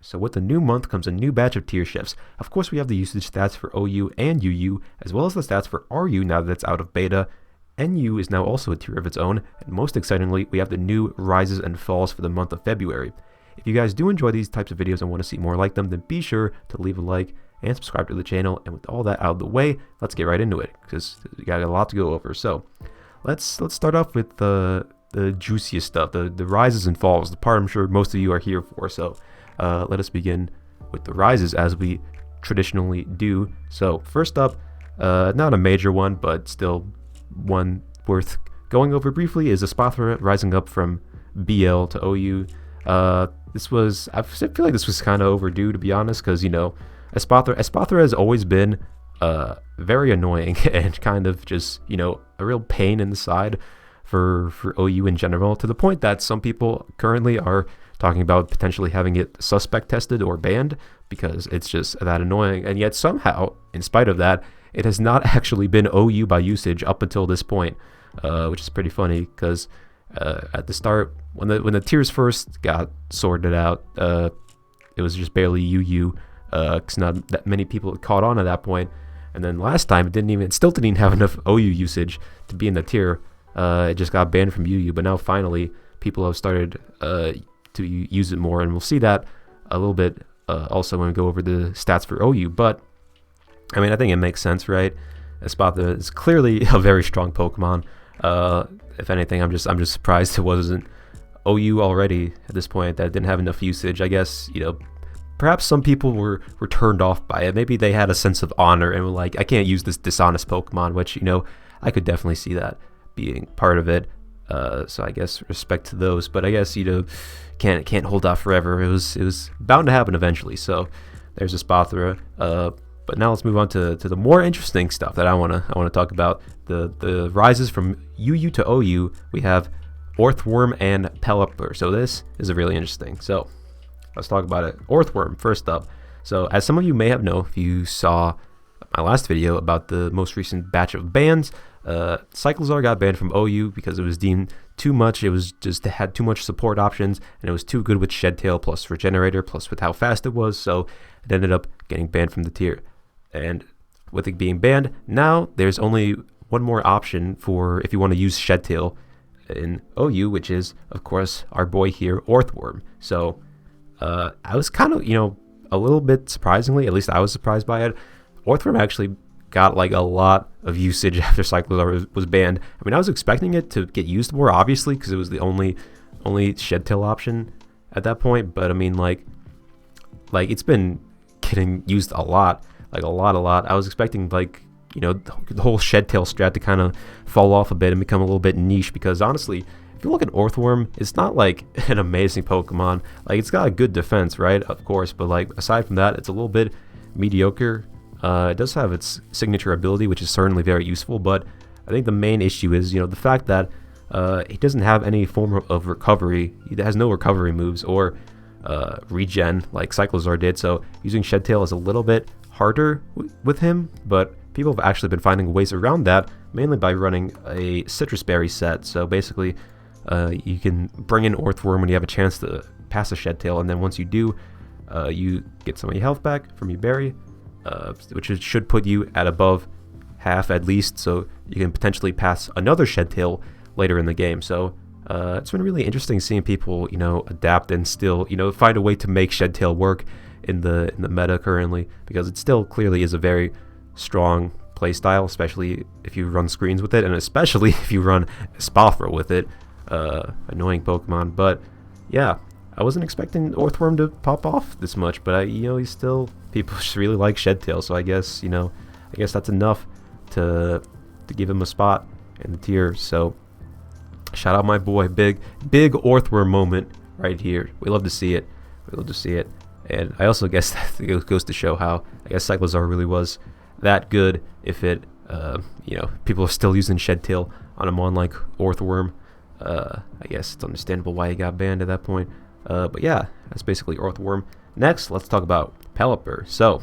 So with the new month comes a new batch of tier shifts. Of course, we have the usage stats for OU and UU, as well as the stats for RU now that it's out of beta. NU is now also a tier of its own, and most excitingly, we have the new rises and falls for the month of February. If you guys do enjoy these types of videos and want to see more like them, then be sure to leave a like and subscribe to the channel. And with all that out of the way, let's get right into it, because we got a lot to go over. So let's start off with the juiciest stuff, the rises and falls, the part I'm sure most of you are here for. So let us begin with the rises as we traditionally do. So first up, not a major one, but still one worth going over briefly, is Espathra rising up from BL to OU. I feel like this was kind of overdue, to be honest, because, you know, Espathra has always been very annoying and kind of just, you know, a real pain in the side for OU in general, to the point that some people currently are talking about potentially having it suspect tested or banned because it's just that annoying. And yet somehow, in spite of that, it has not actually been OU by usage up until this point, which is pretty funny because at the start, when the tiers first got sorted out, it was just barely UU, because not that many people had caught on at that point. And then last time, it still didn't have enough OU usage to be in the tier. It just got banned from UU, but now finally people have started to use it more, and we'll see that a little bit also when we go over the stats for OU. But I mean, I think it makes sense, right? Espathra is clearly a very strong Pokemon. If anything, I'm just surprised it wasn't OU already at this point, that it didn't have enough usage. I guess, you know, perhaps some people were turned off by it. Maybe they had a sense of honor and were like, I can't use this dishonest Pokemon, which, you know, I could definitely see that being part of it. So I guess respect to those, but I guess, you know, can't hold out forever. It was bound to happen eventually. So there's Espathra. But now let's move on to the more interesting stuff that I wanna talk about. The rises from UU to OU. We have Orthworm and Pelipper. So this is a really interesting. So let's talk about it. Orthworm first up. So as some of you may have known if you saw my last video about the most recent batch of bans, Cyclizar got banned from OU because it was deemed too much. It had too much support options, and it was too good with Shed Tail plus Regenerator plus with how fast it was. So it ended up getting banned from the tier. And with it being banned, now there's only one more option for if you want to use Shed Tail in OU, which is, of course, our boy here, Orthworm. So I was kind of, you know, a little bit surprisingly, at least I was surprised by it, Orthworm actually got like a lot of usage after Cyclizar was banned. I mean, I was expecting it to get used more, obviously, because it was the only Shed Tail option at that point. But I mean, like it's been getting used a lot. Like a lot. I was expecting, like, you know, the whole Shed Tail strat to kind of fall off a bit and become a little bit niche, because honestly, if you look at Orthworm, it's not like an amazing Pokemon. Like, it's got a good defense, right? Of course, but like aside from that, it's a little bit mediocre. It does have its signature ability, which is certainly very useful, but I think the main issue is, you know, the fact that it doesn't have any form of recovery. It has no recovery moves or regen like Cyclizar did, so using Shed Tail is a little bit harder with him, but people have actually been finding ways around that, mainly by running a Citrus Berry set. So basically, you can bring in Orthworm when you have a chance to pass a Shed Tail, and then once you do, you get some of your health back from your berry, which should put you at above half at least, so you can potentially pass another Shed Tail later in the game. So it's been really interesting seeing people, you know, adapt and still, you know, find a way to make Shed Tail work in the meta currently, because it still clearly is a very strong playstyle, especially if you run screens with it, and especially if you run Espathra with it. Annoying Pokemon, but yeah, I wasn't expecting Orthworm to pop off this much, but you know, he's still, people just really like Shed Tail, so I guess, you know, I guess that's enough to give him a spot in the tier. So shout out my boy, big Orthworm moment right here. We love to see it. And I also guess that it goes to show how, I guess, Cyclizar really was that good if it, you know, people are still using Shed Tail on a mon like Orthworm. I guess it's understandable why he got banned at that point. But yeah, that's basically Orthworm. Next, let's talk about Pelipper. So,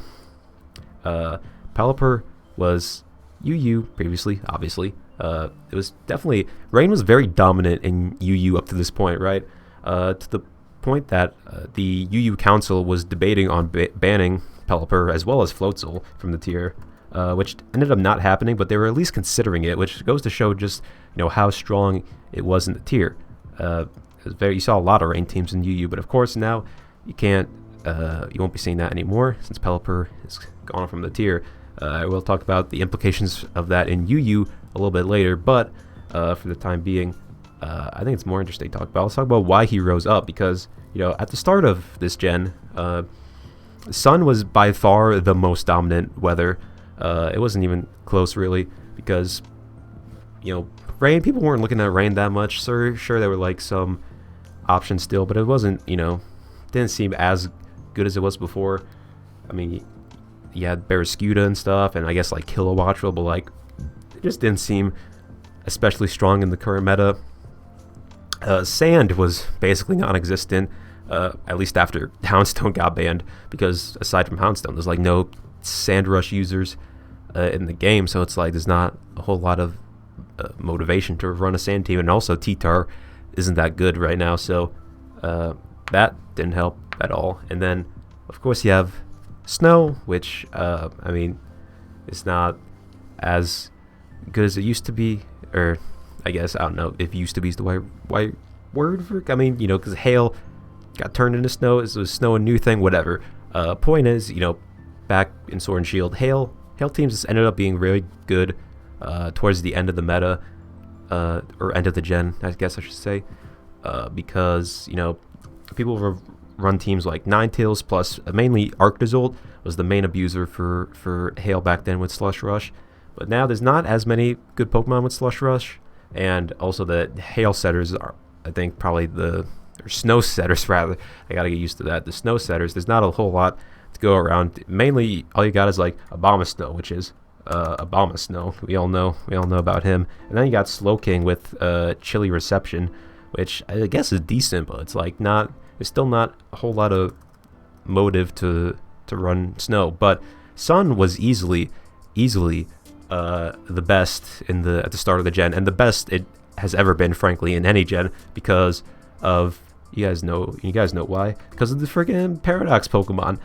Pelipper was UU previously, obviously. It was definitely, Rain was very dominant in UU up to this point, right? To the point that the UU Council was debating on banning Pelipper as well as Floatzel from the tier, which ended up not happening, but they were at least considering it, which goes to show just how strong it was in the tier. You saw a lot of rain teams in UU, but of course now you can't, you won't be seeing that anymore since Pelipper is gone from the tier. I will talk about the implications of that in UU a little bit later, but for the time being, I think it's more interesting to talk about. Let's talk about why he rose up, because at the start of this gen, Sun was by far the most dominant weather. It wasn't even close really, because rain, people weren't looking at rain that much. Sure there were like some options still, but it wasn't, didn't seem as good as it was before. I mean, you had Barrascuda and stuff, and I guess like Kilowattrel, but like it just didn't seem especially strong in the current meta. Sand was basically non-existent, at least after Houndstone got banned, because aside from Houndstone, there's like no Sand Rush users in the game, so it's like there's not a whole lot of motivation to run a Sand team, and also T-Tar isn't that good right now, so that didn't help at all. And then, of course, you have Snow, which, I mean, it's not as good as it used to be, or I guess, I don't know if used to be is the right word for it. I mean, because Hail got turned into Snow. It was Snow a new thing, whatever. Point is, back in Sword and Shield, Hail teams just ended up being really good towards the end of the meta, or end of the gen, I guess I should say, because, people run teams like Ninetales, plus mainly Arctozolt was the main abuser for Hail back then with Slush Rush. But now there's not as many good Pokemon with Slush Rush, and also the Hail setters are, I think, probably or Snow setters rather. I gotta get used to that. The Snow setters, there's not a whole lot to go around. Mainly, all you got is like Abomasnow, which is Abomasnow. We all know about him. And then you got Slowking with Chilly Reception, which I guess is decent, but it's like not. There's still not a whole lot of motive to run Snow. But Sun was easily the best at the start of the gen, and the best it has ever been, frankly, in any gen, because of you guys know why, because of the freaking Paradox Pokemon.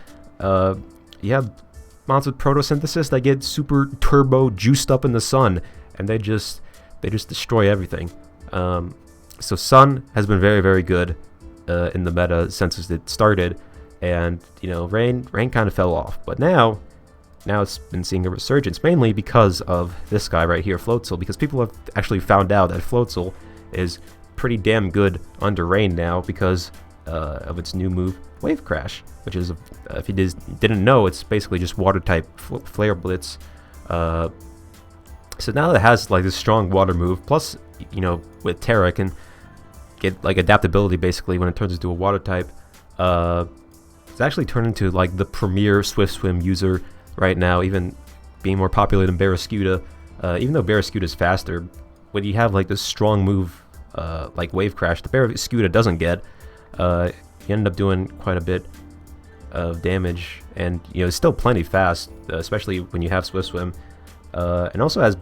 You have mons with Photosynthesis that get super turbo juiced up in the sun, and they just destroy everything. So Sun has been very, very good in the meta since it started, and Rain kind of fell off, but now it's been seeing a resurgence, mainly because of this guy right here, Floatzel, because people have actually found out that Floatzel is pretty damn good under Rain now because of its new move, Wave Crash, which is, if you didn't know, it's basically just water type Flare Blitz. So now that it has like this strong water move, plus with Terra it can get like adaptability basically when it turns into a water type. It's actually turned into like the premier Swift Swim user right now, even being more popular than Barrascuda. Even though Barrascuda is faster, when you have like this strong move like Wave Crash, the Barrascuda doesn't get, you end up doing quite a bit of damage, and it's still plenty fast, especially when you have Swift Swim, and also has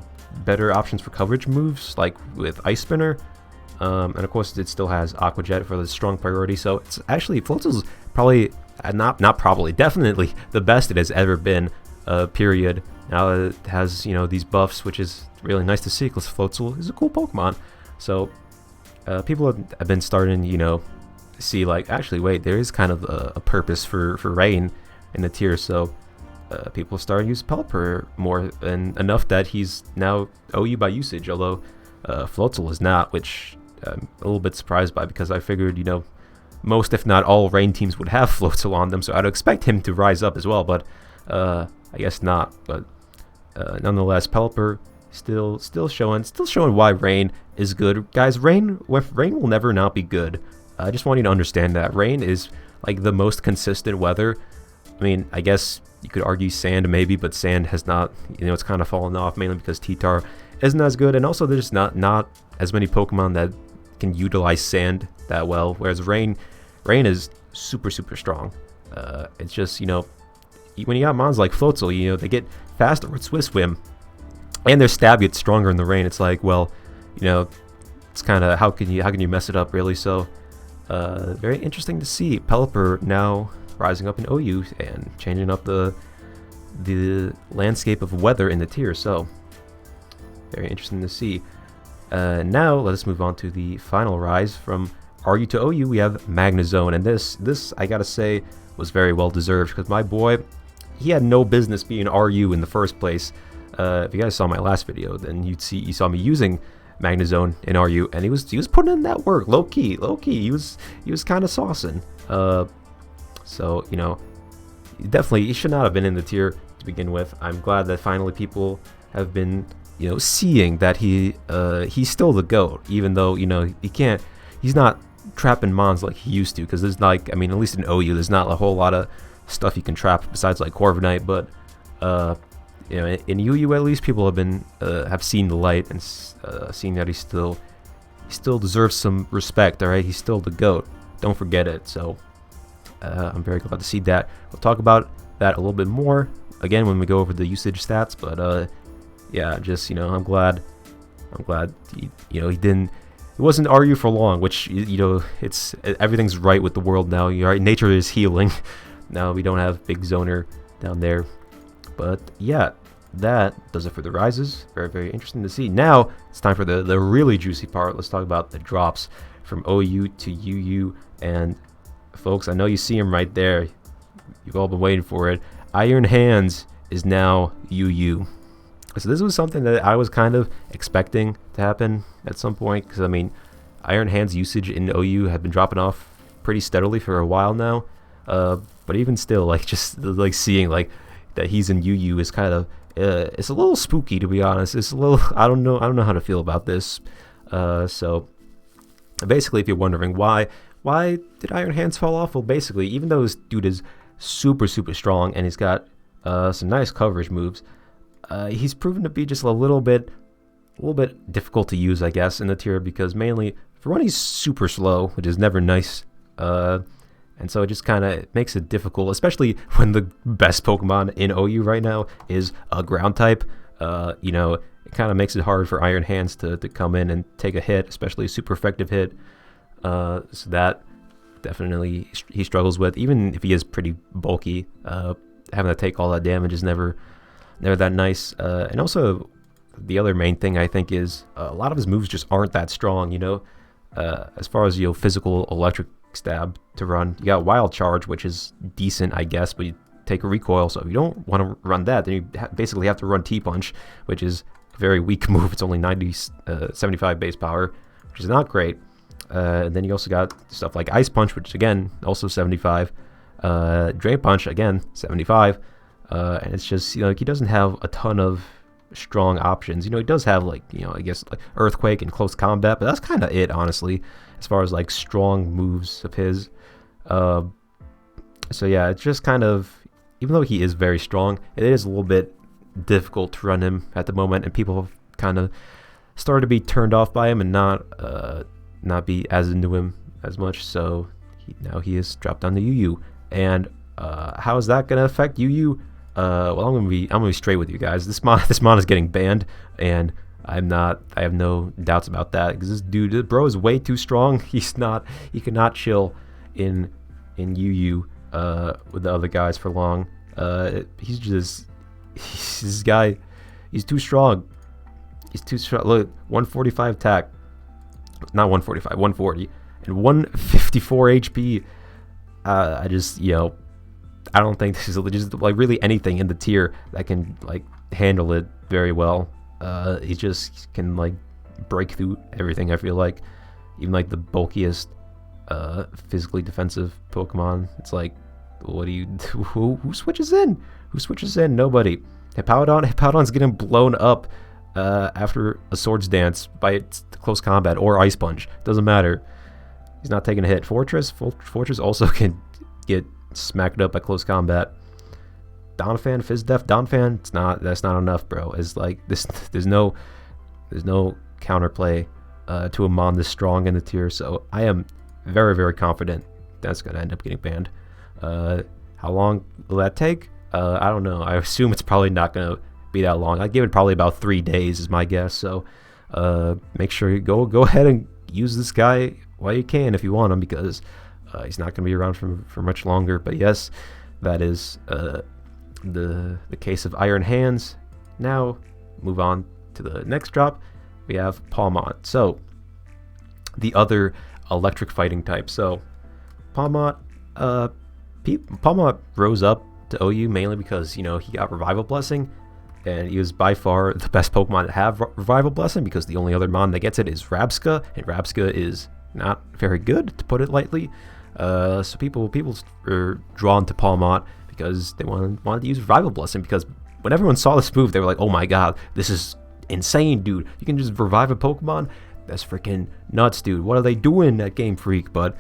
better options for coverage moves like with Ice Spinner, and of course it still has Aqua Jet for the strong priority. So it's actually, Floatzel's probably definitely the best it has ever been, period. Now it has these buffs, which is really nice to see because Floatzel is a cool Pokemon. So people have been starting to see like, actually wait, there is kind of a purpose for Rain in the tier. So people started to use Pelipper more, and enough that he's now OU by usage, although Floatzel is not, which I'm a little bit surprised by, because I figured most if not all Rain teams would have Floatzel on them, so I'd expect him to rise up as well, but I guess not. But nonetheless, Pelipper still showing why Rain is good, guys. Rain will never not be good. I just want you to understand that Rain is like the most consistent weather. I mean, I guess you could argue Sand maybe, but Sand has not, it's kind of fallen off, mainly because T-Tar isn't as good, and also there's not as many Pokemon that can utilize Sand that well, whereas Rain is super strong. It's just, when you got mons like Floatzel, they get faster with Swift Swim, and their stab gets stronger in the Rain. It's like, well, it's kind of, how can you mess it up really? So Very interesting to see Pelipper now rising up in OU and changing up the landscape of weather in the tier. So very interesting to see. Now let us move on to the final rise from RU to OU. We have Magnezone, and this I gotta say was very well deserved, because my boy, he had no business being RU in the first place. If you guys saw my last video, then you saw me using Magnezone in RU, and he was putting in that work, low key. He was kind of saucing. So you know, definitely he should not have been in the tier to begin with. I'm glad that finally people have been, you know, seeing that he's still the GOAT, even though, you know, he's not trapping mons like he used to, because there's like, I mean, at least in OU there's not a whole lot of stuff you can trap besides like Corviknight, but you know, in UU at least people have seen the light and seen that he still deserves some respect. All right, he's still the GOAT, don't forget it. So I'm very glad to see that. We'll talk about that a little bit more again when we go over the usage stats, but yeah, just, you know, I'm glad he wasn't RU for long, which, you know, everything's right with the world now. You're right, nature is healing. Now we don't have Big Zoner down there. But yeah, that does it for the rises. Very, very interesting to see. Now it's time for the really juicy part. Let's talk about the drops from OU to UU. And folks, I know you see them right there. You've all been waiting for it. Iron Hands is now UU. So this was something that I was kind of expecting to happen at some point, because I mean, Iron Hands usage in OU had been dropping off pretty steadily for a while now. But even still, like, just like seeing like that he's in UU is kind of it's a little spooky, to be honest. It's a little, I don't know how to feel about this. So basically, if you're wondering why did Iron Hands fall off, well, basically, even though this dude is super strong and he's got some nice coverage moves, he's proven to be just a little bit difficult to use, I guess, in the tier, because mainly for one, he's super slow, which is never nice. And so it just kind of makes it difficult, especially when the best Pokemon in OU right now is a ground type. You know, it kind of makes it hard for Iron Hands to come in and take a hit, especially a super effective hit. So that definitely he struggles with, even if he is pretty bulky. Having to take all that damage is never that nice. And also, the other main thing I think is a lot of his moves just aren't that strong. You know, as far as, you know, physical electric stab to run, you got Wild Charge, which is decent, I guess, but you take a recoil. So if you don't want to run that, then you basically have to run T-Punch, which is a very weak move. It's only 75 base power, which is not great. And then you also got stuff like Ice Punch, which again also 75. Drain Punch, again 75. And it's just, you know, like, he doesn't have a ton of strong options. You know, he does have, like, you know, I guess like Earthquake and Close Combat, but that's kind of it, honestly, as far as like strong moves of his. So yeah, it's just kind of, even though he is very strong, it is a little bit difficult to run him at the moment, and people have kind of started to be turned off by him and not be as into him as much. So now he is dropped down to UU. And how is that going to affect UU? Well, I'm gonna be straight with you guys. This mon is getting banned, and I have no doubts about that, because this bro is way too strong. He cannot chill in UU with the other guys for long. This guy, he's too strong. He's too strong. Look, 145 attack, not 145, 140, and 154 HP. I just, you know, I don't think this is just like really anything in the tier that can like handle it very well. He just can like break through everything, I feel like. Even like the bulkiest physically defensive Pokemon, it's like, what do you do? Who switches in? Who switches in? Nobody. Hippowdon's getting blown up after a Swords Dance by its Close Combat or Ice Punch. Doesn't matter. He's not taking a hit. Fortress also can get smacked up by Close Combat. Donphan, Fizdef, Donphan, that's not enough, bro. It's like there's no counterplay to a mon this strong in the tier, so I am very, very confident that's gonna end up getting banned. How long will that take? I don't know. I assume it's probably not gonna be that long. I'd give it probably about 3 days is my guess. So make sure you go ahead and use this guy while you can if you want him, because he's not going to be around for much longer. But yes, that is the case of Iron Hands. Now, move on to the next drop. We have Palmont. So, the other electric fighting type. So, Palmont rose up to OU mainly because, he got Revival Blessing, and he was by far the best Pokemon to have Revival Blessing, because the only other mon that gets it is Rabsca, and Rabsca is not very good, to put it lightly. So people are drawn to Palmont because they wanted to use Revival Blessing, because when everyone saw this move, they were like, oh my god, this is insane, dude. You can just revive a Pokemon? That's freaking nuts, dude. What are they doing at Game Freak? But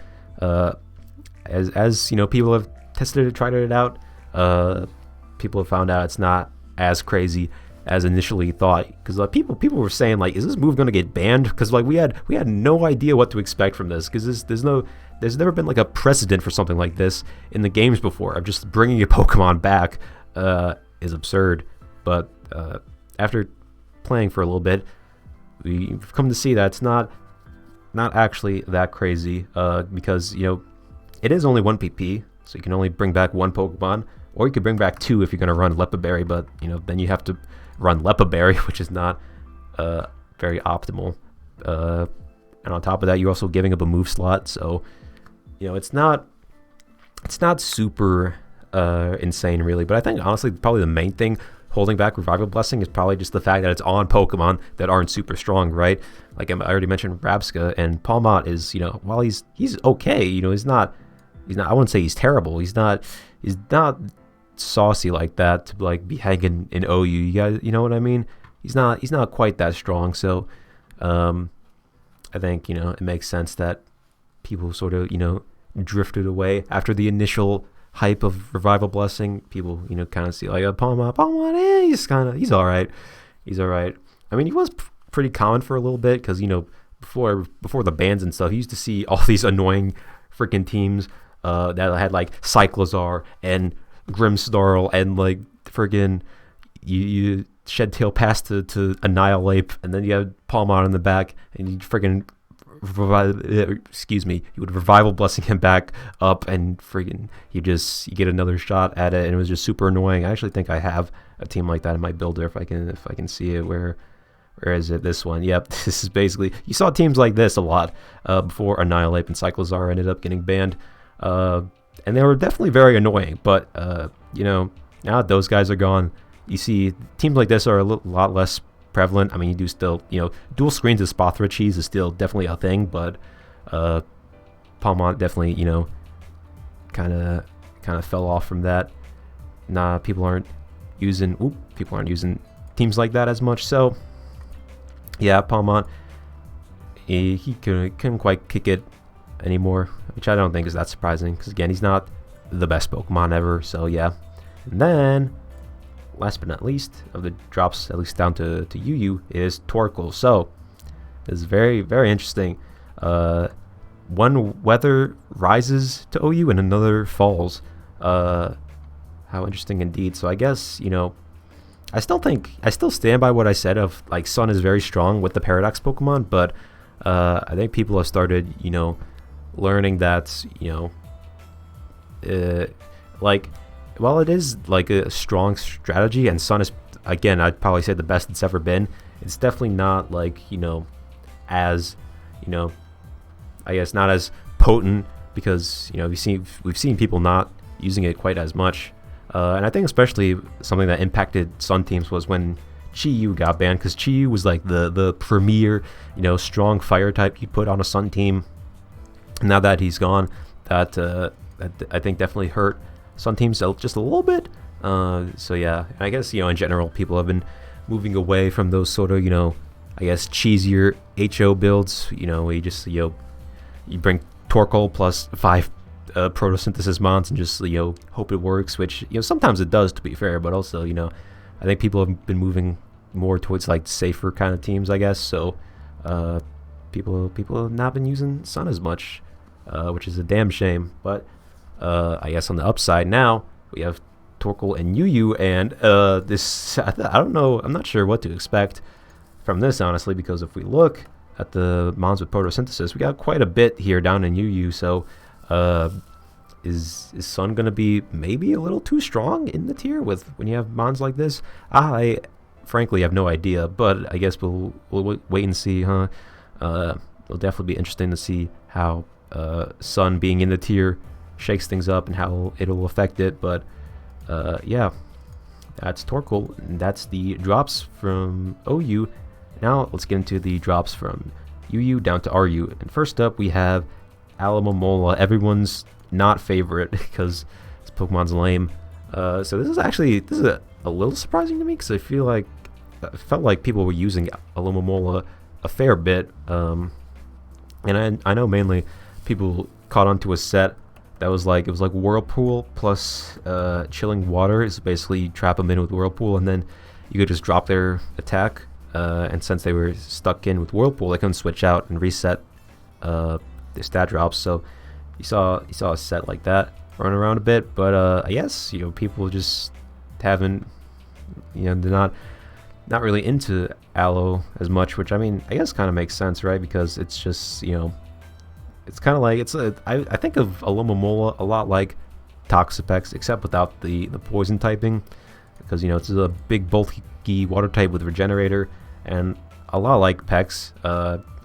as people have tested it, tried it out, people have found out it's not as crazy as initially thought, because people were saying, like, is this move going to get banned? Because we had no idea what to expect from this, because there's never been like a precedent for something like this in the games before. Of just bringing a Pokemon back is absurd. But after playing for a little bit, we've come to see that it's not actually that crazy, because it is only 1 PP, so you can only bring back 1 Pokemon, or you could bring back 2 if you're going to run Lepaberry, but then you have to run Lepaberry, which is not very optimal. And on top of that, you're also giving up a move slot, so it's not super insane, really. But I think honestly, probably the main thing holding back Revival Blessing is probably just the fact that it's on Pokemon that aren't super strong, right? Like I already mentioned, Rabsca, and Palmont is, while he's okay, he's not. I wouldn't say he's terrible. He's not saucy like that to like be hanging in OU. You guys, you know what I mean? He's not quite that strong. So, I think it makes sense that people sort of drifted away after the initial hype of Revival Blessing. People kind of see like Palmont, he's all right. I mean, he was pretty common for a little bit, because before the bans and stuff, you used to see all these annoying freaking teams that had like Cyclozar and Grimmsnarl and like friggin' you Shed Tail Pass to Annihilate, and then you have Palmont in the back, and you friggin' you would Revival Blessing him back up, and friggin' you get another shot at it, and it was just super annoying. I actually think I have a team like that in my builder, if I can see it. Where is it? This one. Yep. This is basically, you saw teams like this a lot before Annihilate and Cyclozar ended up getting banned. And they were definitely very annoying, but now that those guys are gone, you see teams like this are a lot less prevalent. I mean, you do still, dual screens of Spothra Cheese is still definitely a thing, but Palmont definitely, kind of fell off from that. People aren't using teams like that as much. So yeah, Palmont, he couldn't quite kick it anymore, which I don't think is that surprising, because again, he's not the best Pokemon ever. So yeah. And then last but not least of the drops, at least down to UU, is Torkoal. So it's very, very interesting. One weather rises to OU and another falls. How interesting indeed. So I guess I still stand by what I said of like Sun is very strong with the Paradox Pokemon, but I think people have started learning that like, while it is like a strong strategy, and Sun is, again, I'd probably say the best it's ever been, it's definitely not like as I guess not as potent, because we've seen people not using it quite as much, and I think especially something that impacted Sun teams was when Chi-Yu got banned, because Chi-Yu was like the premier strong fire type you put on a Sun team. Now that he's gone, that I think definitely hurt Sun teams just a little bit. So yeah, I guess in general people have been moving away from those sort of I guess cheesier HO builds. Where you just you bring Torkoal plus 5 photosynthesis mons and just hope it works, which sometimes it does, to be fair, but also I think people have been moving more towards like safer kind of teams, I guess. So people have not been using Sun as much, which is a damn shame. But I guess on the upside now, we have Torkoal and UU, and this, I don't know, I'm not sure what to expect from this, honestly, because if we look, at the mons with photosynthesis, we got quite a bit here down in UU. So is Sun gonna be maybe a little too strong in the tier with when you have mons like this? I frankly have no idea, but I guess we'll wait and see, huh? It'll definitely be interesting to see how Sun being in the tier shakes things up and how it'll affect it. But yeah, that's Torkoal, and that's the drops from OU. Now let's get into the drops from UU down to RU. And first up we have Alomomola, everyone's not favorite because this Pokemon's lame. So this is a little surprising to me because I felt like people were using Alomomola a fair bit. And I know mainly people caught onto a set that was like, it was like Whirlpool plus Chilling Water. Is basically trap them in with Whirlpool, and then you could just drop their attack. And since they were stuck in with Whirlpool, they couldn't switch out and reset their stat drops. So you saw a set like that run around a bit. But I guess people just haven't, they're not really into Aloe as much, which I mean I guess kind of makes sense, right? Because it's just it's kind of like I think of Alomomola a lot like Toxapex, except without the poison typing, because it's a big bulky water type with Regenerator, and a lot like Pex.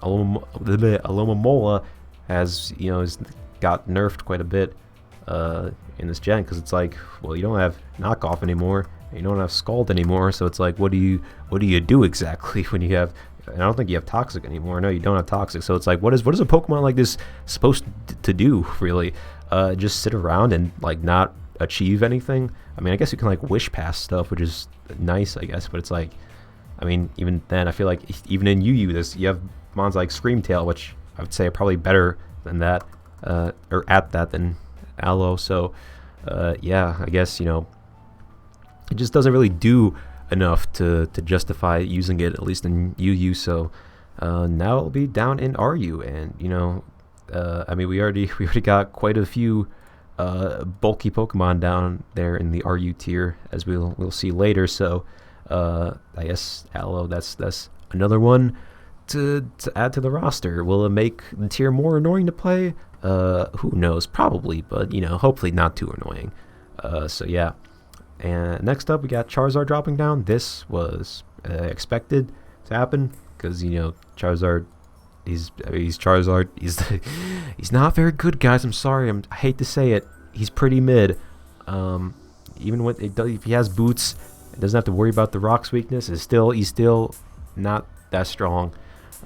Alomomola has got nerfed quite a bit in this gen, because it's like, well, you don't have knockoff anymore, and you don't have Scald anymore, so it's like, what do you do exactly when you have? And I don't think you have Toxic anymore. No, you don't have Toxic. So it's like, what is a Pokemon like this supposed to do, really? Just sit around and like not achieve anything? I mean, I guess you can like wish past stuff, which is nice, I guess. But it's like, I mean, even then, I feel like even in UU, you have mons like Screamtail, which I would say are probably better than that, or at that than Aloe. So yeah, I guess it just doesn't really do enough to justify using it, at least in UU. So now it'll be down in RU, and I mean, we already got quite a few bulky Pokemon down there in the RU tier, as we'll see later. So I guess Aloe, that's another one to add to the roster. Will it make the tier more annoying to play? Who knows? Probably, but hopefully not too annoying. So yeah. And next up, we got Charizard dropping down. This was expected to happen because Charizard, he's Charizard. He's not very good, guys. I'm sorry. I hate to say it. He's pretty mid. Even if he has boots, it doesn't have to worry about the rocks weakness. He's still not that strong.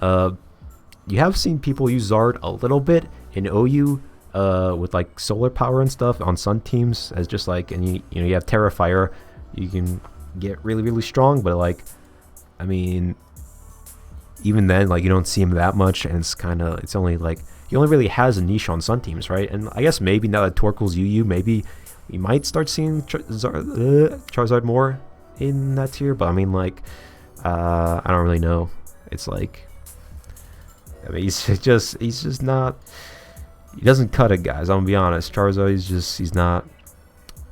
You have seen people use Zard a little bit in OU. With like solar power and stuff on Sun teams, as just like, and you have Terrafire, you can get really, really strong, but like, I mean, even then, like, you don't see him that much, and it's only like, he only really has a niche on Sun teams, right? And I guess maybe now that Torkoal's UU, maybe we might start seeing Charizard more in that tier, but I mean, like, I don't really know. It's like, I mean, he's just not. He doesn't cut it, guys. I'm gonna be honest. Charizard,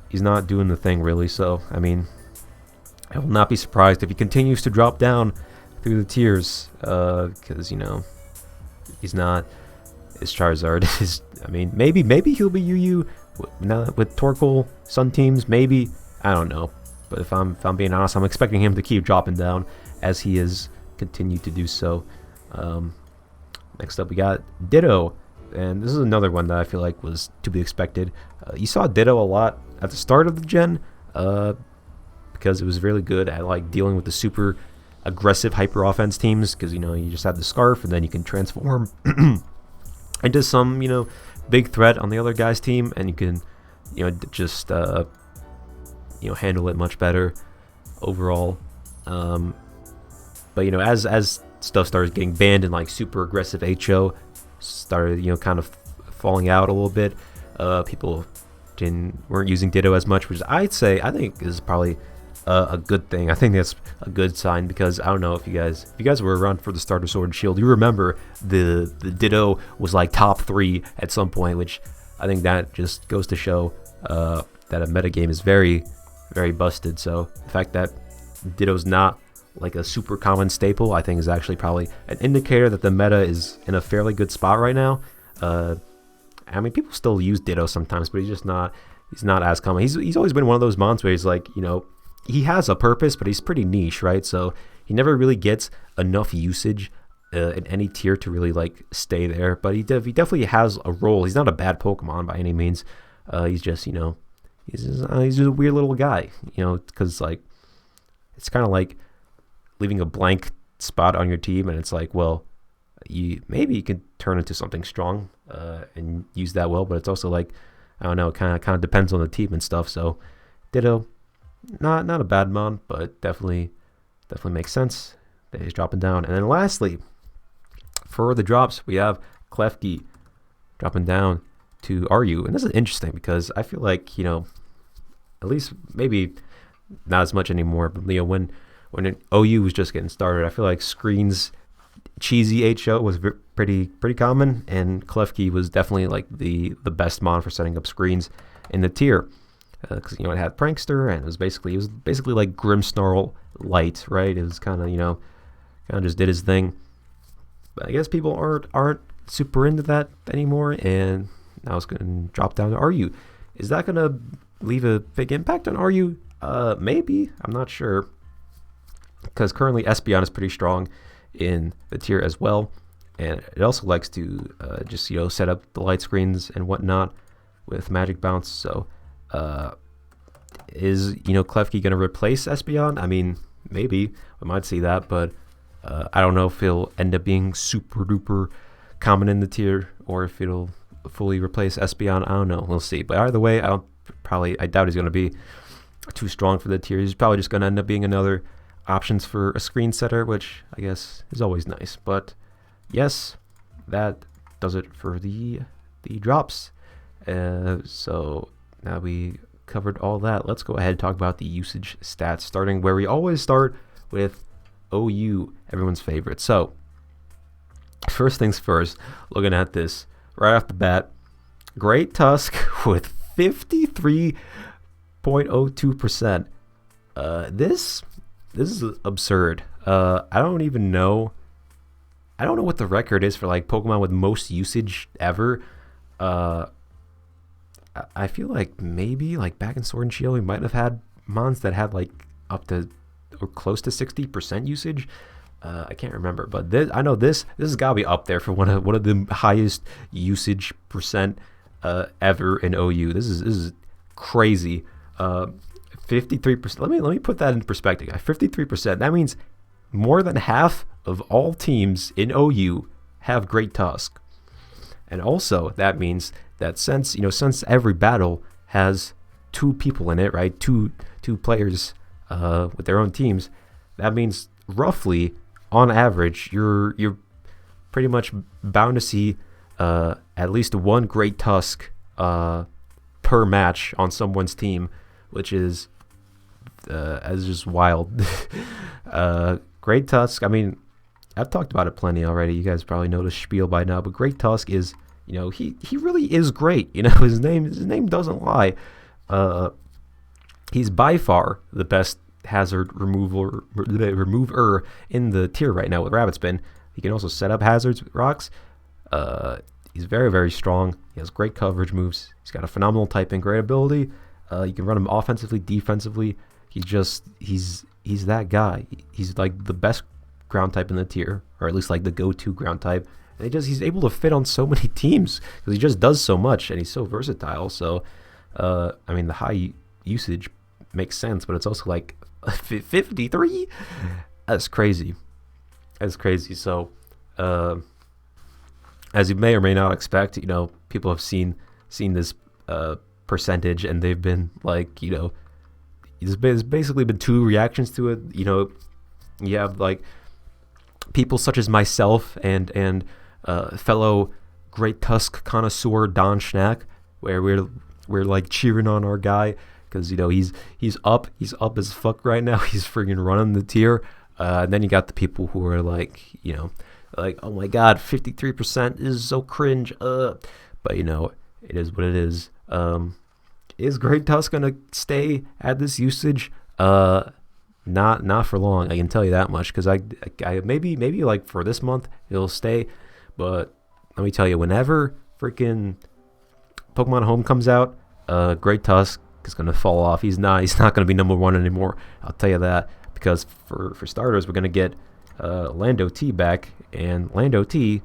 he's not doing the thing really. So I mean, I will not be surprised if he continues to drop down through the tiers, because he's not. His Charizard is. I mean, maybe he'll be UU with Torkoal Sun teams. Maybe, I don't know. But if I'm being honest, I'm expecting him to keep dropping down as he has continued to do so. Next up, we got Ditto. And this is another one that I feel like was to be expected. You saw Ditto a lot at the start of the gen, because it was really good at like dealing with the super aggressive hyper offense teams, because you just have the Scarf and then you can transform into some big threat on the other guy's team, and you can just handle it much better overall. But as stuff started getting banned and like super aggressive HO started kind of falling out a little bit, people weren't using Ditto as much, which I think is probably a good thing. I think that's a good sign, because I don't know if you guys were around for the start of Sword and Shield, you remember the Ditto was like top 3 at some point, which I think that just goes to show that a metagame is very, very busted. So the fact that Ditto's not like a super common staple, I think is actually probably an indicator that the meta is in a fairly good spot right now. I mean, people still use Ditto sometimes, but he's not as common. He's always been one of those mons where he's like, he has a purpose, but he's pretty niche, right? So he never really gets enough usage in any tier to really like stay there. But he definitely has a role. He's not a bad Pokemon by any means. He's just he's just a weird little guy, because like it's kind of like leaving a blank spot on your team, and it's like, well, maybe you could turn into something strong and use that well, but it's also like, I don't know, it kind of depends on the team and stuff. So Ditto, not a bad mon, but definitely makes sense that he's dropping down. And then lastly, for the drops, we have Klefki dropping down to RU, and this is interesting because I feel like at least maybe not as much anymore, but when OU was just getting started, I feel like Screen's cheesy HO was pretty common, and Klefki was definitely like the best mon for setting up screens in the tier, because it had Prankster, and it was basically like Grimmsnarl light, right? It was kind of just did his thing. But I guess people aren't super into that anymore, and now it's going to drop down to RU. Is that going to leave a big impact on RU? Maybe. I'm not sure, because currently Espeon is pretty strong in the tier as well, and it also likes to just set up the light screens and whatnot with Magic Bounce. So is Klefki going to replace Espeon? I mean, maybe we might see that, but I don't know if it'll end up being super duper common in the tier or if it'll fully replace Espeon. I don't know, we'll see. But either way, I doubt he's going to be too strong for the tier. He's probably just going to end up being another options for a screen setter, which I guess is always nice. But yes, that does it for the drops. So now we covered all that. Let's go ahead and talk about the usage stats, starting where we always start with OU, everyone's favorite. So first things first, looking at this right off the bat, Great Tusk with 53.02%. This is absurd. I don't know what the record is for like Pokemon with most usage ever. I feel like maybe like back in Sword and Shield we might have had mons that had like up to or close to 60% usage. I can't remember, but I know this has got to be up there for one of the highest usage percent ever in OU. This is crazy. 53%. Let me put that in perspective. 53%. That means more than half of all teams in OU have Great Tusk, and also that means that since every battle has two people in it, right? Two players with their own teams. That means roughly, on average, you're pretty much bound to see at least one Great Tusk per match on someone's team, which is just wild. Great Tusk, I mean, I've talked about it plenty already. You guys probably know the spiel by now, but Great Tusk is, he really is great. His name doesn't lie. He's by far the best hazard remover in the tier right now with Rabbit Spin. He can also set up hazards with rocks. He's very, very strong. He has great coverage moves. He's got a phenomenal typing, great ability. You can run him offensively, defensively. He's that guy. He's like the best ground type in the tier, or at least like the go-to ground type. And he's able to fit on so many teams because he just does so much and he's so versatile. So, I mean, the high usage makes sense, but it's also like 53. That's crazy. So, as you may or may not expect, people have seen this percentage, and they've been like, there's basically been two reactions to it. You have like people such as myself and fellow Great Tusk connoisseur Don Schnack, where we're like cheering on our guy because he's up as fuck right now. He's friggin' running the tier. And then you got the people who are like, like, oh my god, 53% is so cringe. But it is what it is. Is Great Tusk gonna stay at this usage? not for long. I can tell you that much, because I maybe like for this month it'll stay, but let me tell you, whenever freaking Pokemon Home comes out, Great Tusk is gonna fall off. He's not gonna be number one anymore. I'll tell you that, because for starters, we're gonna get Lando T back, and Lando T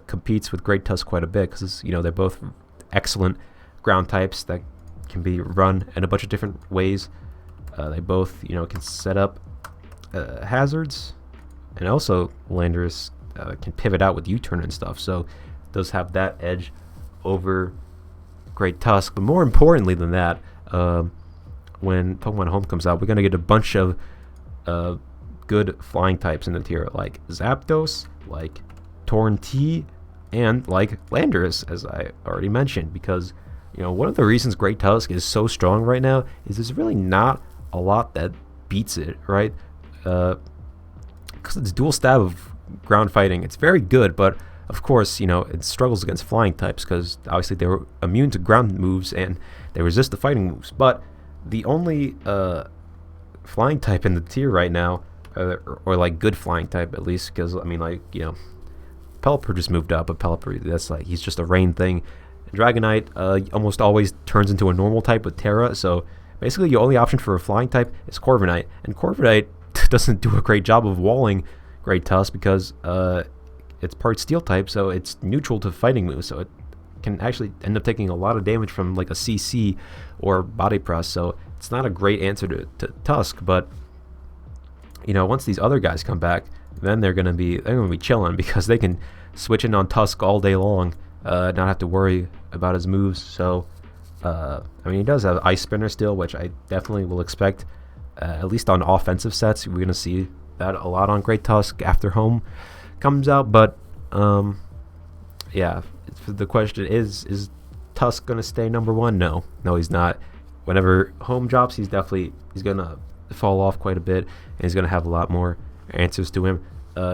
competes with Great Tusk quite a bit, because they're both excellent ground types that can be run in a bunch of different ways. They both can set up hazards, and also Landorus can pivot out with U-turn and stuff, so does have that edge over Great Tusk. But more importantly than that, when Pokemon Home comes out, we're going to get a bunch of good flying types in the tier, like Zapdos, like Torrentee, and like Landorus, as I already mentioned, because one of the reasons Great Tusk is so strong right now is there's really not a lot that beats it, right? Because it's dual stab of ground fighting. It's very good, but of course, it struggles against flying types, because obviously they were immune to ground moves and they resist the fighting moves. But the only flying type in the tier right now, or like good flying type at least, because Pelipper just moved up, but Pelipper, that's like, he's just a rain thing. Dragonite almost always turns into a normal type with Terra, so basically your only option for a flying type is Corviknight, and Corviknight doesn't do a great job of walling Great Tusk, because it's part steel type, so it's neutral to fighting moves, so it can actually end up taking a lot of damage from like a CC or body press, so it's not a great answer to Tusk. But once these other guys come back, then they're gonna be chilling, because they can switch in on Tusk all day long, not have to worry about his moves. So he does have Ice Spinner still, which I definitely will expect, at least on offensive sets. We're gonna see that a lot on Great Tusk after Home comes out. But yeah, the question is Tusk gonna stay number one? No, he's not. Whenever Home drops, he's gonna fall off quite a bit, and he's gonna have a lot more answers to him.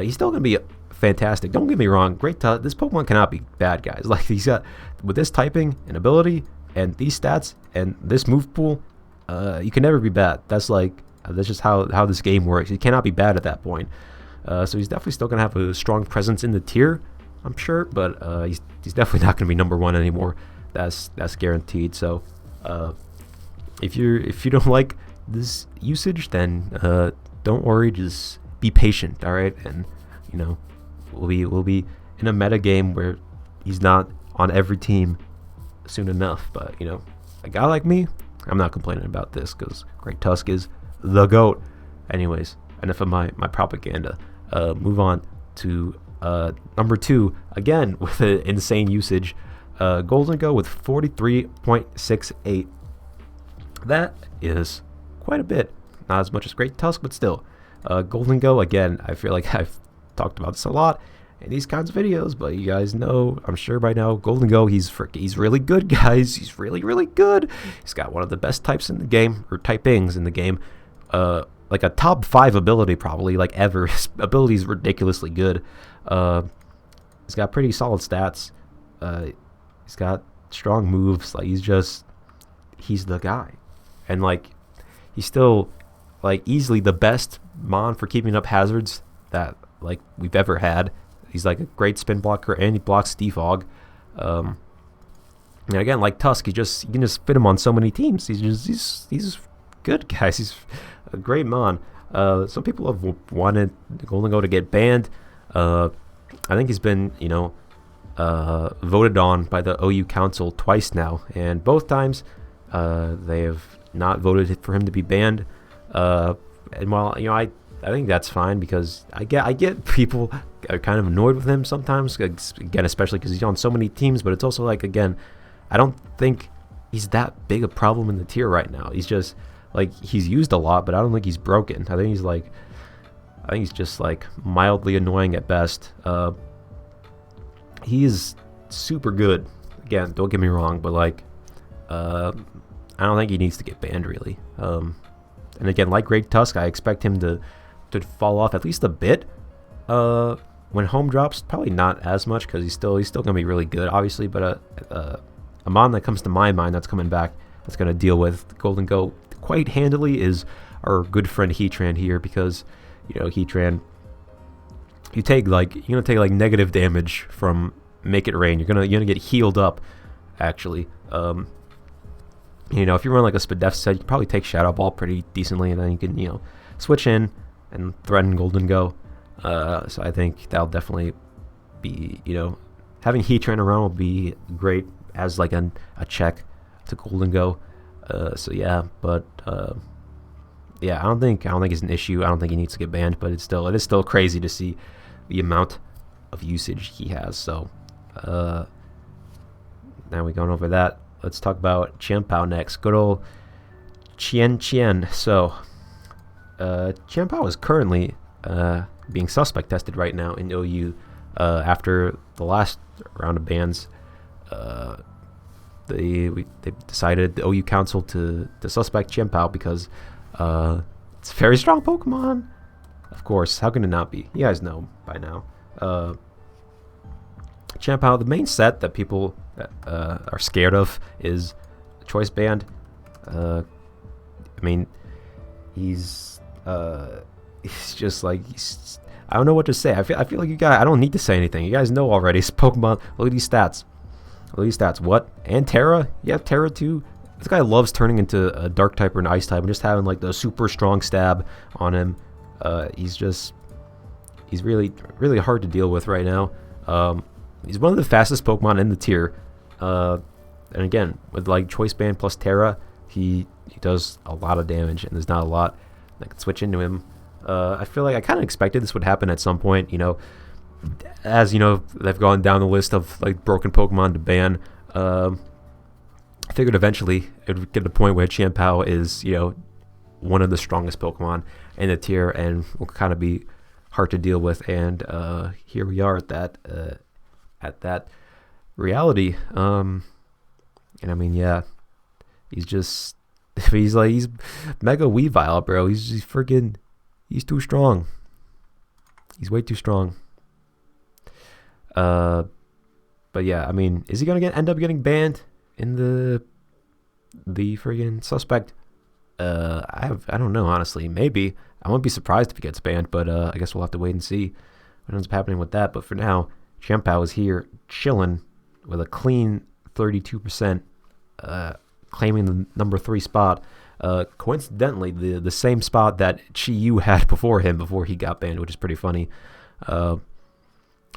He's still gonna be fantastic, don't get me wrong. Great Tusk, this Pokemon cannot be bad, guys. Like, he's got, with this typing and ability and these stats and this move pool, you can never be bad. That's just how this game works. You cannot be bad at that point. So he's definitely still gonna have a strong presence in the tier, I'm sure, but he's definitely not gonna be number one anymore. That's guaranteed. So if you don't like this usage, then don't worry, just be patient, all right? And we'll be in a meta game where he's not on every team soon enough. But a guy like me, I'm not complaining about this, because Great Tusk is the GOAT. Anyways, enough of my propaganda. Move on to number 2, again with an insane usage. Golden Go with 43.68. That is quite a bit. Not as much as Great Tusk, but still. Golden Go, again, I feel like I've talked about this a lot in these kinds of videos, but you guys know, I'm sure by now, Golden Go, he's really good, guys. He's really, really good. He's got one of the best types in the game, or typings in the game. Like a top 5 ability probably, like ever. His ability is ridiculously good. He's got pretty solid stats. He's got strong moves. Like, he's the guy. And like, he's still like easily the best mon for keeping up hazards that like we've ever had. He's like a great spin blocker, and he blocks Defog. And again, like Tusk, you can just fit him on so many teams. He's good, guys. He's a great mon. Some people have wanted Golden Go to get banned. I think he's been voted on by the OU Council twice now, and both times they have not voted for him to be banned. And while I think that's fine, because I get people are kind of annoyed with him sometimes, again, especially because he's on so many teams. But it's also like, again, I don't think he's that big a problem in the tier right now. He's just like, he's used a lot, but I don't think he's broken. I think he's just like mildly annoying at best. He is super good. Again, don't get me wrong, but like, I don't think he needs to get banned, really. And again, like Great Tusk, I expect him to fall off at least a bit when Home drops. Probably not as much, because he's still gonna be really good, obviously. But a mon that comes to my mind that's coming back, that's gonna deal with Golden Go quite handily, is our good friend Heatran here, because Heatran, you're gonna take like negative damage from Make It Rain. You're gonna get healed up, actually. If you run like a Spadef set, you can probably take Shadow Ball pretty decently, and then you can switch in and threaten Golden Go. So I think that'll definitely be, having Heatran around will be great as like a check to Golden Go. So yeah, but yeah, I don't think it's an issue. I don't think he needs to get banned, but it is still crazy to see the amount of usage he has. So now we're going over that. Let's talk about Qianpao next. Good old Qian. So Qianpao is currently being suspect tested right now in OU after the last round of bans. They decided, the OU council, to suspect Qianpao because it's a very strong Pokemon. Of course, how can it not be? You guys know by now. Qianpao, the main set that people are scared of is Choice Band. I mean, he's just like, I don't know what to say. I feel like you guys, I don't need to say anything. You guys know already. It's Pokemon. Look at these stats. What? And Terra? Yeah, Terra too. This guy loves turning into a Dark type or an Ice type and just having like the super strong stab on him. He's really, really hard to deal with right now. He's one of the fastest Pokemon in the tier. And again, with like Choice Band plus Terra, he does a lot of damage, and there's not a lot that can switch into him. I feel like I kind of expected this would happen at some point, as they've gone down the list of like broken Pokemon to ban. I figured eventually it would get to the point where Qianpao is, one of the strongest Pokemon in the tier and will kind of be hard to deal with. And here we are at that reality. And I mean, yeah, he's Mega Weavile, bro. He's too strong. He's way too strong. But yeah, I mean, is he gonna end up getting banned in the friggin' suspect? I don't know, honestly. Maybe. I won't be surprised if he gets banned, but I guess we'll have to wait and see what ends up happening with that. But for now, Qianpao is here chilling with a clean 32%, claiming the number 3 spot. Coincidentally, the same spot that Chi Yu had before he got banned, which is pretty funny. I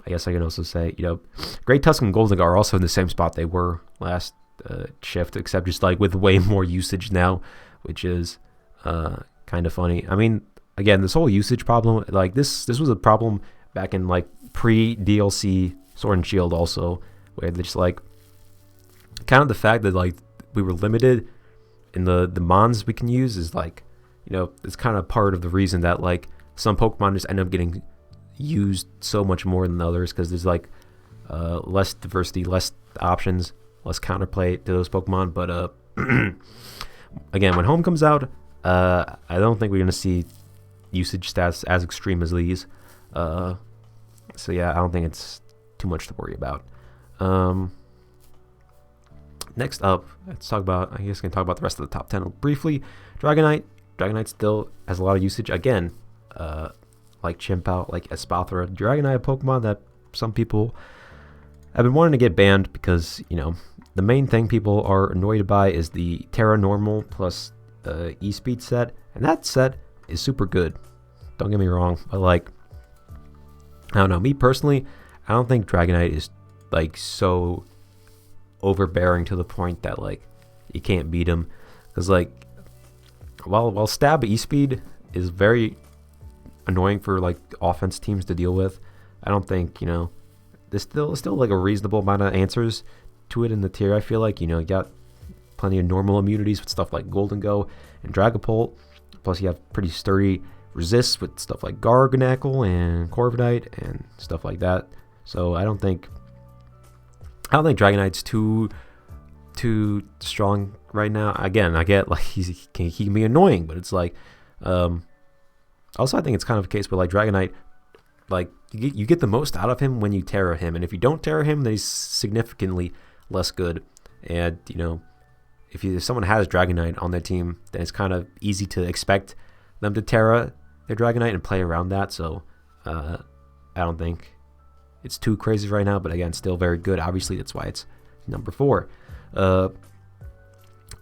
guess I can also say, Great Tusk and Golden are also in the same spot they were last shift, except just like with way more usage now, which is kind of funny. I mean, again, this whole usage problem, like this was a problem back in like pre-DLC Sword and Shield also, where they just like kind of the fact that like we were limited in the mons we can use is like, it's kind of part of the reason that like some Pokemon just end up getting used so much more than others, because there's like less diversity, less options, less counterplay to those Pokemon. But again, when Home comes out, I don't think we're gonna see usage stats as extreme as these. So yeah, I don't think it's too much to worry about. Next up, let's talk about, I guess we can talk about the rest of the top 10 briefly. Dragonite still has a lot of usage. Again, like Qianpao, like Espathra, Dragonite, a Pokemon that some people have been wanting to get banned because, the main thing people are annoyed by is the Terra Normal plus E-Speed set, and that set is super good. Don't get me wrong, but like, I don't know, me personally, I don't think Dragonite is like so overbearing to the point that like you can't beat him, because like while Stab E-Speed is very annoying for like offense teams to deal with, I don't think there's still like a reasonable amount of answers to it in the tier. I feel like you got plenty of normal immunities with stuff like Golden Go and Dragapult, plus you have pretty sturdy resists with stuff like Garganacl and Corviknight and stuff like that. So I don't think Dragonite's too strong right now. Again, I get like he can be annoying, but it's like also I think it's kind of a case where like Dragonite, like you get the most out of him when you Terra him, and if you don't Terra him, then he's significantly less good. And if someone has Dragonite on their team, then it's kind of easy to expect them to Terra their Dragonite and play around that. So I don't think it's too crazy right now. But again, still very good. Obviously, that's why it's number 4.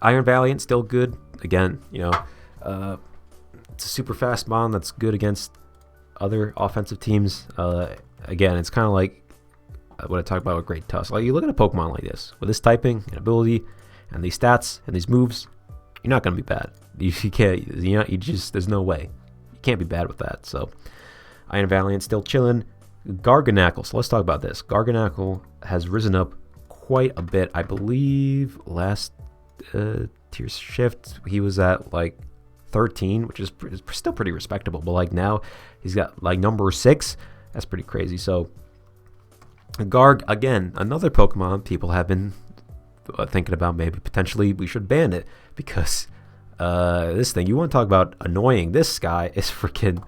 Iron Valiant, still good. Again, it's a super fast mon that's good against other offensive teams. Again, it's kind of like what I talked about with Great Tusk. Like, you look at a Pokemon like this, with this typing and ability and these stats and these moves, you're not going to be bad. You can't, there's no way. You can't be bad with that. So, Iron Valiant still chilling. Garganacl. So let's talk about this. Garganacl has risen up quite a bit. I believe last tier shift he was at like 13, which is still pretty respectable. But like now he's got like number 6. That's pretty crazy. So Garg, again, another Pokemon people have been thinking about maybe potentially we should ban it because this thing, you want to talk about annoying. This guy is freaking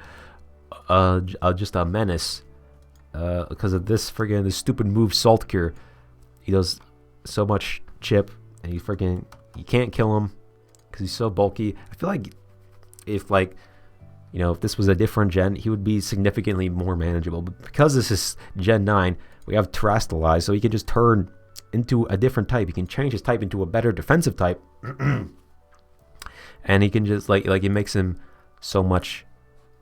just a menace because of this stupid move, Salt Cure. He does so much chip and you can't kill him because he's so bulky. I feel like if this was a different gen, he would be significantly more manageable. But because this is Gen 9, we have Terastallize, so he can just turn into a different type. He can change his type into a better defensive type. And he can just, it makes him so much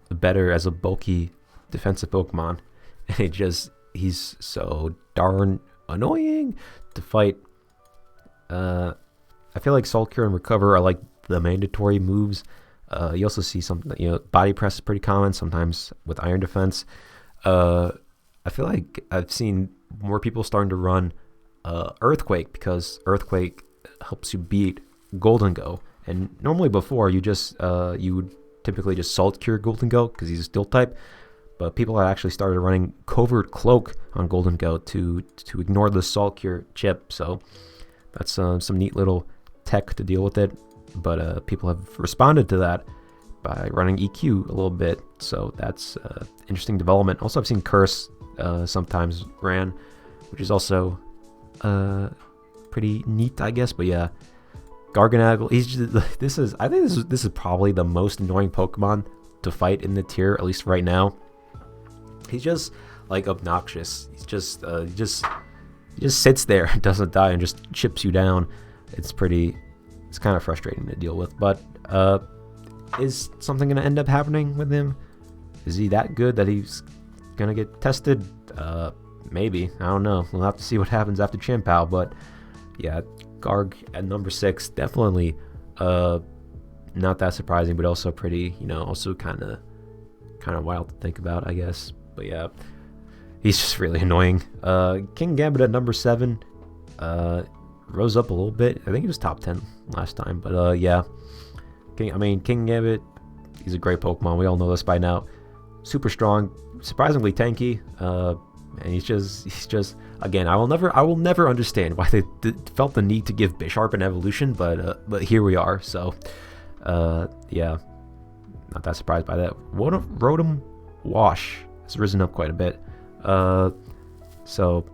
better as a bulky defensive Pokemon. And he's so darn annoying to fight. I feel like Salt Cure and Recover are like the mandatory moves. You also see some, Body Press is pretty common sometimes with Iron Defense. I feel like I've seen more people starting to run Earthquake because Earthquake helps you beat Golden Go. And normally before you would typically just Salt Cure Golden Go because he's a Steel type. But people have actually started running Covert Cloak on Golden Go to ignore the Salt Cure chip. So that's some neat little tech to deal with it. But people have responded to that by running EQ a little bit. So that's interesting development. Also, I've seen Curse sometimes ran, which is also pretty neat, I guess. But yeah, Garganacl. I think this is probably the most annoying Pokemon to fight in the tier, at least right now. He's just like obnoxious. He just sits there and doesn't die and just chips you down. It's kind of frustrating to deal with. But is something going to end up happening with him? Is he that good that he's going to get tested? Maybe. I don't know. We'll have to see what happens after Chien-Pao. But yeah, Garg at number 6, definitely not that surprising, but also pretty, also kind of wild to think about, I guess. But yeah, he's just really annoying. King Gambit at number 7 rose up a little bit. I think he was top 10 last time, but yeah. King Gambit, he's a great Pokemon. We all know this by now. Super strong, surprisingly tanky, and he's just again. I will never understand why they felt the need to give Bisharp an evolution, but here we are. So yeah, not that surprised by that. Rotom Wash has risen up quite a bit. So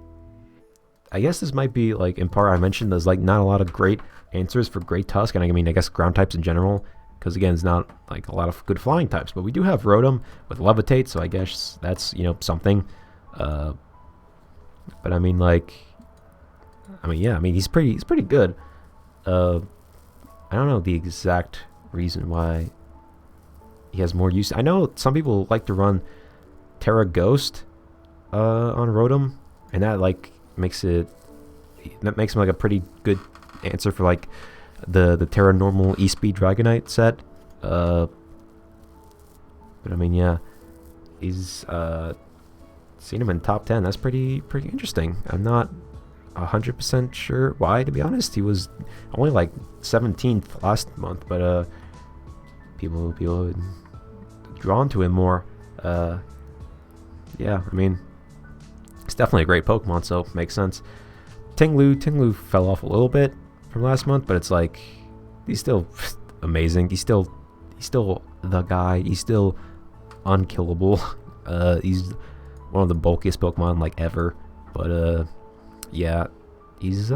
I guess this might be like, in part, I mentioned there's like not a lot of great answers for Great Tusk, and I guess ground types in general, because again, it's not like a lot of good flying types, but we do have Rotom with Levitate, so I guess that's something. But he's pretty good. I don't know the exact reason why he has more use. I know some people like to run Terra Ghost on Rotom, and that makes him like a pretty good answer for like the Terra Normal E-Speed Dragonite set. But yeah, he's seen him in top 10. That's pretty interesting. I'm not 100% sure why, to be honest. He was only like 17th last month, but people drawn to him more. Yeah, it's definitely a great Pokemon, so it makes sense. Tinglu fell off a little bit from last month, but it's like he's still amazing. He's still the guy. He's still unkillable. He's one of the bulkiest Pokemon like ever. But yeah, he's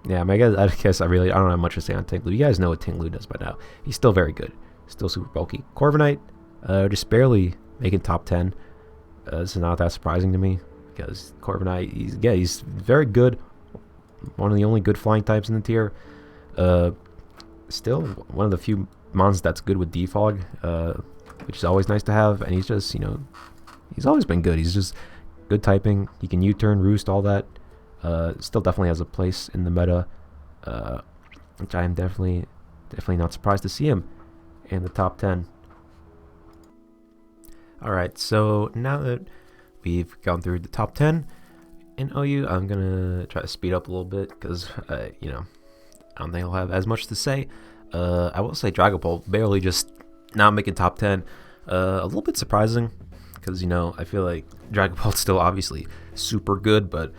yeah, I guess I don't have much to say on Tinglu. You guys know what Tinglu does by now. He's still very good. Still super bulky. Corviknight, just barely making top 10. This is not that surprising to me because Corviknight, he's very good. One of the only good flying types in the tier. Still one of the few mons that's good with defog, which is always nice to have. And he's just, he's always been good. He's just good typing. He can U-turn, roost, all that. Still definitely has a place in the meta, which I am definitely not surprised to see him in the top 10. Alright, so now that we've gone through the top 10 in OU, I'm gonna try to speed up a little bit because, I don't think I'll have as much to say. I will say Dragapult barely just now making top 10. A little bit surprising because, I feel like Dragapult's still obviously super good, but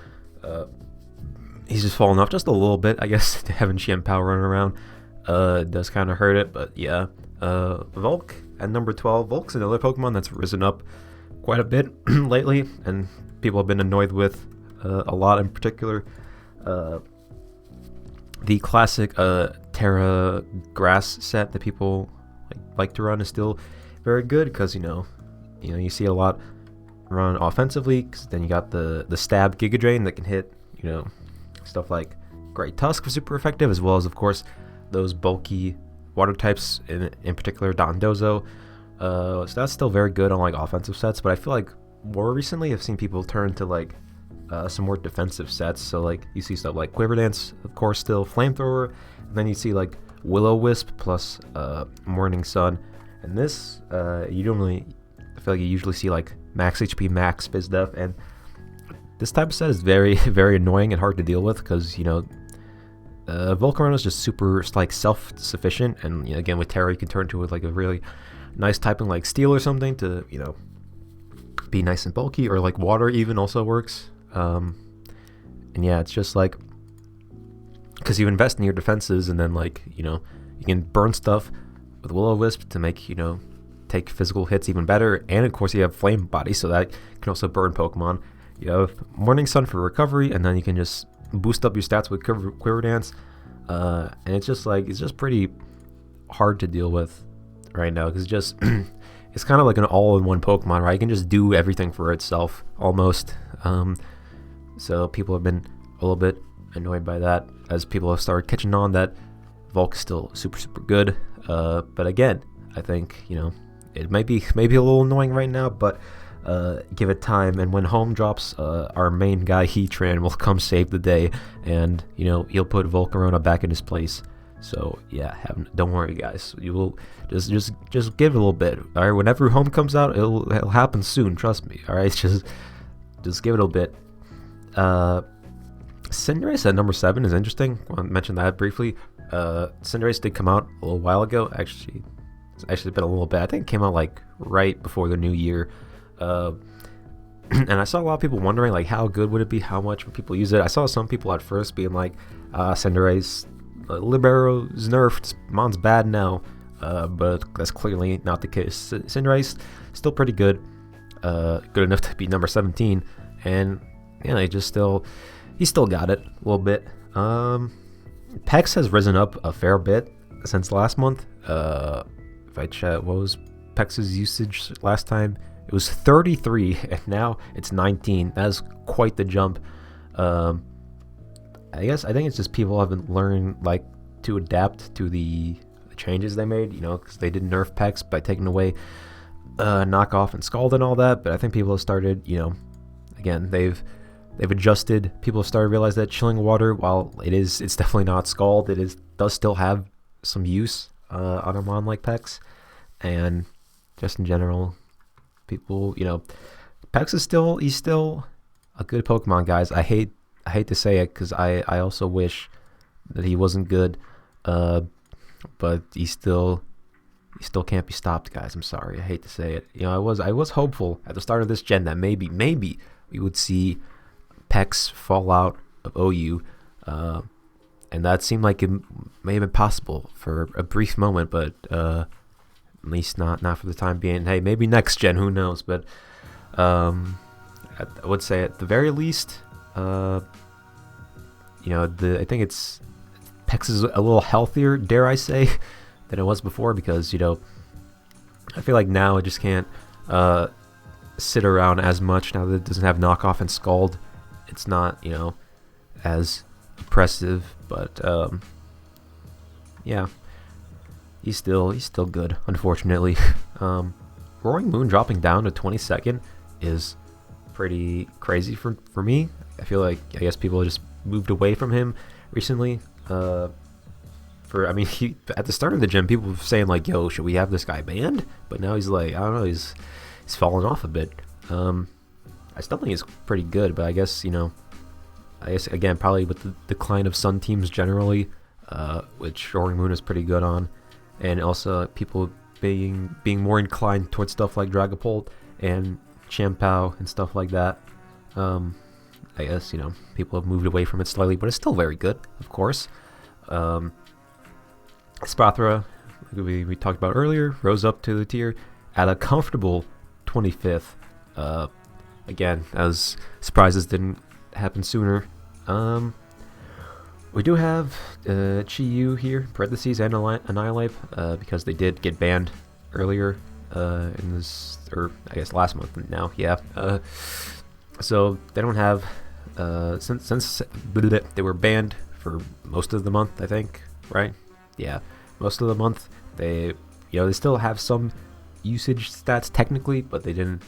he's just fallen off just a little bit. I guess having Xianpao running around does kind of hurt it, but yeah. Volk at number 12. Volk's another Pokemon that's risen up quite a bit lately, and people have been annoyed with a lot in particular. The classic Terra Grass set that people like to run is still very good because you see a lot run offensively. Cause then you got the Stab Giga Drain that can hit stuff like Great Tusk was super effective, as well as of course those bulky water types, in particular Dondozo. So that's still very good on offensive sets, but I feel like more recently I've seen people turn to some more defensive sets. So you see stuff like Quiver Dance, of course, still Flamethrower, and then you see Will-O-Wisp plus Morning Sun. And this you don't really, I feel like you usually see Max HP, Max Fizz Def, and this type of set is very very annoying and hard to deal with because Volcarona is just super self-sufficient, and again with Terra you can turn to a really nice typing like Steel or something to be nice and bulky, or Water even also works. And yeah, it's just because you invest in your defenses, and then you can burn stuff with Will-O-Wisp to make take physical hits even better, and of course you have Flame Body, so that can also burn Pokemon. You have Morning Sun for recovery, and then you can just boost up your stats with Quiver Dance, and it's just pretty hard to deal with right now because it's kind of like an all-in-one Pokemon, right? You can just do everything for itself almost. So people have been a little bit annoyed by that as people have started catching on that Volk is still super good. But again, I think it might be a little annoying right now, but give it time, and when home drops, our main guy Heatran will come save the day, and he'll put Volcarona back in his place. So yeah, don't worry guys, you will just give it a little bit. All right, whenever home comes out, it'll happen soon, trust me. All right, just give it a bit. Cinderace at number 7 is interesting. I want to mention that briefly. Cinderace did come out a little while ago. Actually, it's actually been a little bit. I think it came out right before the new year. And I saw a lot of people wondering how good would it be, how much would people use it. I saw some people at first being Cinderace, Libero's nerfed, Mon's bad now, but that's clearly not the case. Cinderace still pretty good, good enough to be number 17, and he still got it a little bit. Pex has risen up a fair bit since last month. If I check, what was Pex's usage last time? It was 33, and now it's 19. That is quite the jump. I think it's just people haven't learned to adapt to the changes they made, because they did nerf Pex by taking away knockoff and Scald and all that. But I think people have started, again, they've adjusted. People have started to realize that Chilling Water, while it's definitely not Scald, does still have some use on a mon like Pex, and just in general, people, Pex he's still a good Pokemon, guys. I hate to say it because I also wish that he wasn't good, but he still can't be stopped, guys. I'm sorry, I hate to say it. I was hopeful at the start of this gen that maybe we would see Pex fall out of OU, and that seemed like it may have been possible for a brief moment, but at least not for the time being. Hey, maybe next gen, who knows? But I would say at the very least, I think it's Pex is a little healthier, dare I say, than it was before, because I feel like now it just can't sit around as much now that it doesn't have knockoff and scald. It's not as oppressive, but yeah, he's still good, unfortunately. Roaring Moon dropping down to 22nd is pretty crazy for me. I feel like I guess people just moved away from him recently. He at the start of the gen, people were saying like, "Yo, should we have this guy banned?" But now he's like, I don't know, he's fallen off a bit. I still think he's pretty good, but I guess again probably with the decline of Sun teams generally, which Roaring Moon is pretty good on, and also people being more inclined towards stuff like Dragapult and Champao and stuff like that. I guess people have moved away from it slightly, but it's still very good, of course. Spathra, like we talked about earlier, rose up to the tier at a comfortable 25th. Again, as surprises didn't happen sooner. We do have Chi-Yu here, parentheses, and Annihilate, because they did get banned earlier in this, or I guess last month now, yeah. So they don't have, since they were banned for most of the month, I think, right? Yeah, most of the month. They still have some usage stats technically, but they didn't.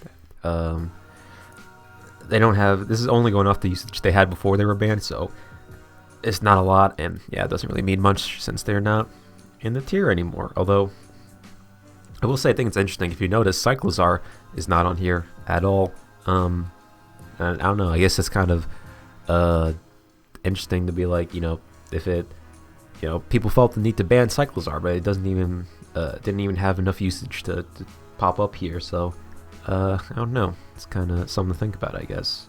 They don't have. This is only going off the usage they had before they were banned, so it's not a lot, and yeah, it doesn't really mean much since they're not in the tier anymore. Although I will say, I think it's interesting. If you notice, Cyclozar is not on here at all. And I don't know. I guess it's kind of interesting to be like, if it, people felt the need to ban Cyclozar, but it didn't even have enough usage to pop up here. So I don't know. It's kind of something to think about, I guess.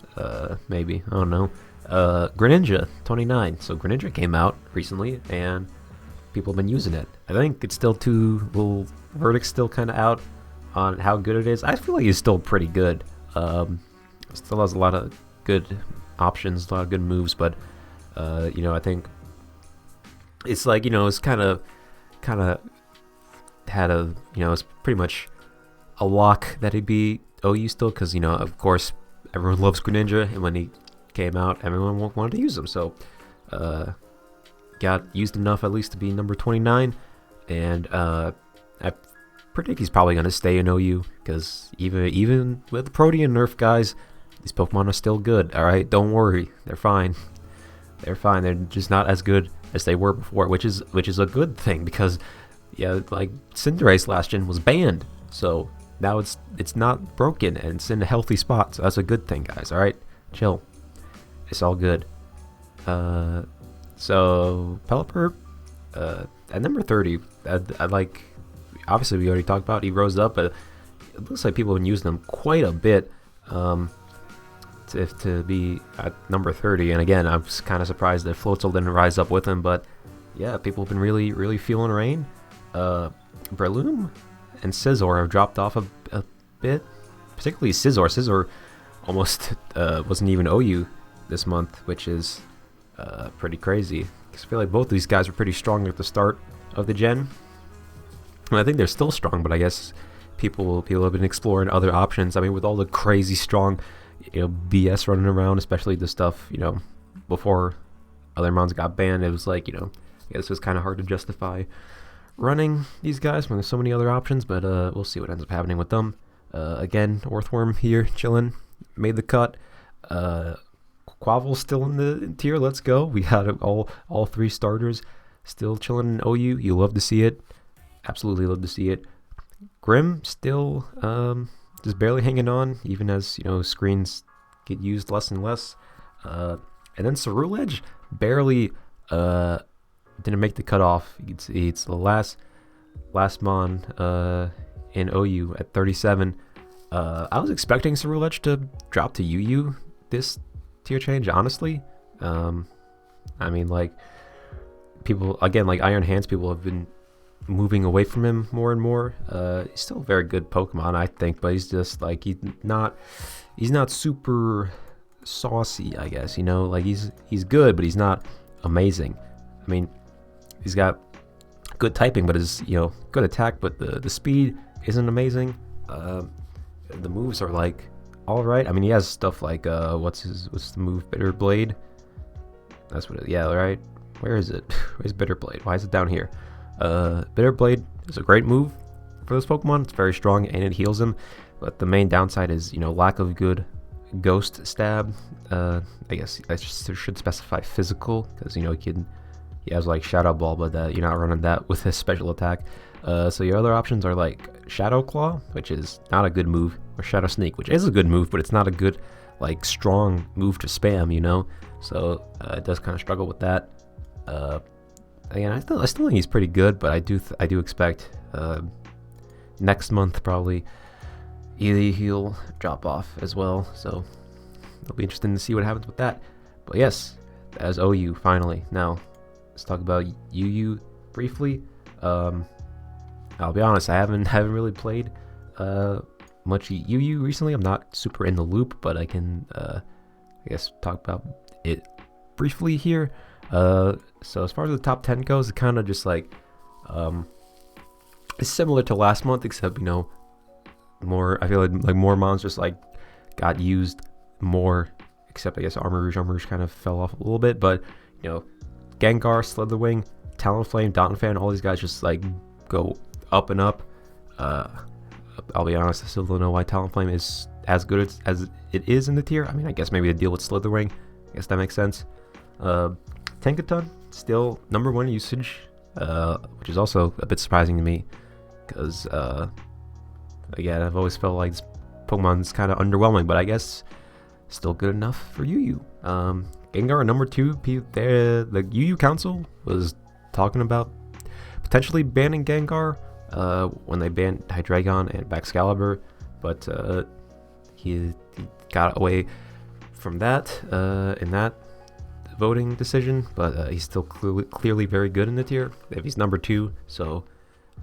Maybe, I don't know. Greninja 29. So Greninja came out recently, and people have been using it. I think it's still little verdicts still kind of out on how good it is. I feel like it's still pretty good. Still has a lot of good options, a lot of good moves, but I think it's like it's kind of had a it's pretty much a lock that he'd be OU still, because of course everyone loves Greninja, and when he came out, everyone wanted to use him, so got used enough at least to be number 29, and I predict he's probably going to stay in OU, because even with the Protean nerf guys, these Pokemon are still good. Alright, don't worry, they're fine. They're just not as good as they were before, which is a good thing, because like Cinderace last gen was banned, so now it's not broken and it's in a healthy spot, so that's a good thing, guys. Alright, chill, it's all good. So Pelipper at number 30, I like, obviously we already talked about, he rose up, but it looks like people have been using them quite a bit to be at number 30. And again, I'm kind of surprised that Floatzel didn't rise up with him, but yeah, people have been really feeling rain. Breloom and Scizor have dropped off a bit, particularly Scizor. Scizor almost wasn't even OU this month, which is pretty crazy, because I feel like both of these guys were pretty strong at the start of the gen. And I think they're still strong, but I guess people have been exploring other options. I mean, with all the crazy strong BS running around, especially the stuff before other mons got banned, it was like I guess it was kind of hard to justify running these guys when there's so many other options, but we'll see what ends up happening with them. Again, Orthworm here chilling, made the cut. Quavel's still in the tier. Let's go. We got all three starters still chilling in OU. You love to see it. Absolutely love to see it. Grim still just barely hanging on, even as screens get used less and less. And then Ceruledge barely didn't make the cutoff. You can see it's the last mon in OU at 37. I was expecting Ceruledge to drop to UU this tier change, honestly. I mean, like, people, again, like Iron Hands, people have been moving away from him more and more. He's still a very good Pokemon, I think, but he's just like, he's not super saucy, I guess. You know, like he's good, but he's not amazing. I mean, he's got good typing, but his good attack, but the speed isn't amazing. The moves are like all right. I mean, he has stuff like what's the move? Bitter Blade. That's what it. Yeah, right. Where is it? Where's Bitter Blade? Why is it down here? Bitter Blade is a great move for this Pokemon. It's very strong and it heals him. But the main downside is lack of good Ghost Stab. I guess I should specify physical because he has like Shadow Ball, but you're not running that with his special attack. So your other options are like Shadow Claw, which is not a good move, or Shadow Sneak, which is a good move, but it's not a good like strong move to spam. So it does kind of struggle with that. Again, I still think he's pretty good, but I do expect next month probably he'll drop off as well. So it'll be interesting to see what happens with that. But yes, as OU finally. Now let's talk about UU briefly. I'll be honest, I haven't really played much UU recently. I'm not super in the loop, but I can I guess talk about it briefly here. So as far as the top 10 goes, it's kind of just like it's similar to last month, except more. I feel like more mons just like got used more, except I guess Armor Rouge kind of fell off a little bit, but Gengar, Slitherwing, Talonflame, Donphan, all these guys just like go up and up. I'll be honest, I still don't know why Talonflame is as good as it is in the tier. I mean, I guess maybe to deal with Slitherwing, I guess that makes sense. Tankaton, still number 1 usage, which is also a bit surprising to me, because again, I've always felt like this Pokemon's kind of underwhelming, but I guess still good enough for UU. Gengar number 2, the UU Council was talking about potentially banning Gengar when they banned Hydreigon and Baxcalibur, but he got away from that in that voting decision, but he's still clearly very good in the tier if he's number 2, so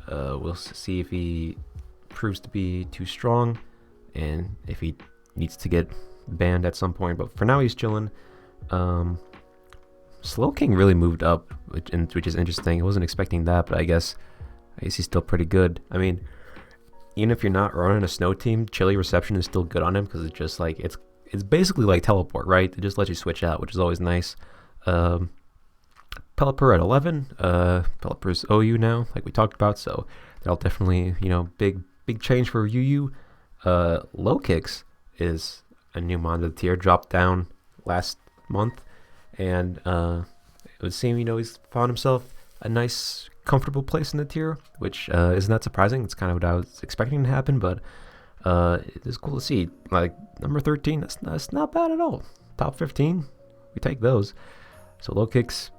we'll see if he proves to be too strong and if he needs to get banned at some point, but for now he's chilling. Slowking really moved up, which is interesting. I wasn't expecting that, but I guess he's still pretty good. I mean, even if you're not running a snow team, Chilly Reception is still good on him because it's just like it's basically like Teleport, right? It just lets you switch out, which is always nice. Pelipper at 11. Pelipper's OU now, like we talked about, so that'll definitely big change for UU. Low Kicks is a new mon to the tier, dropped down last month, and it would seem he's found himself a nice comfortable place in the tier, which isn't that surprising. It's kind of what I was expecting to happen, but it is cool to see. Like number 13, that's not bad at all. Top 15, we take those. So Low Kicks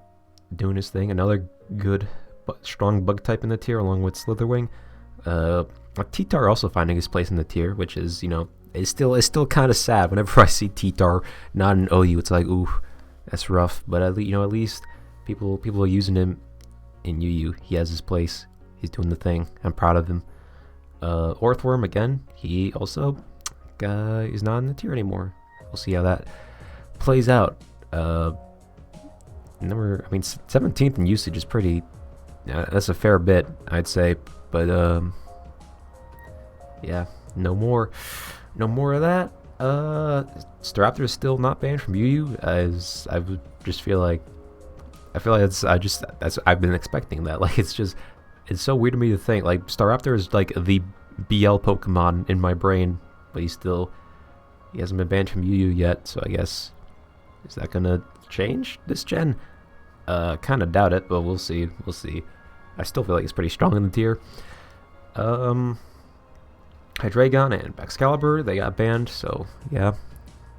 doing his thing, another good but strong bug type in the tier along with Slitherwing. T-Tar also finding his place in the tier, which is it's still kind of sad whenever I see T-Tar not in OU. It's like, ooh, that's rough. But at least people are using him in UU. He has his place. He's doing the thing. I'm proud of him. Orthworm again. He also is not in the tier anymore. We'll see how that plays out. 17th in usage is pretty. That's a fair bit, I'd say. But yeah, no more of that. Staraptor is still not banned from UU, as I would just feel like I've been expecting that. Like it's so weird to me to think like Staraptor is like the BL Pokemon in my brain, but he hasn't been banned from UU yet. So I guess, is that gonna change this gen? Kind of doubt it, but we'll see. I still feel like it's pretty strong in the tier. Hydreigon and Baxcalibur, they got banned, so yeah,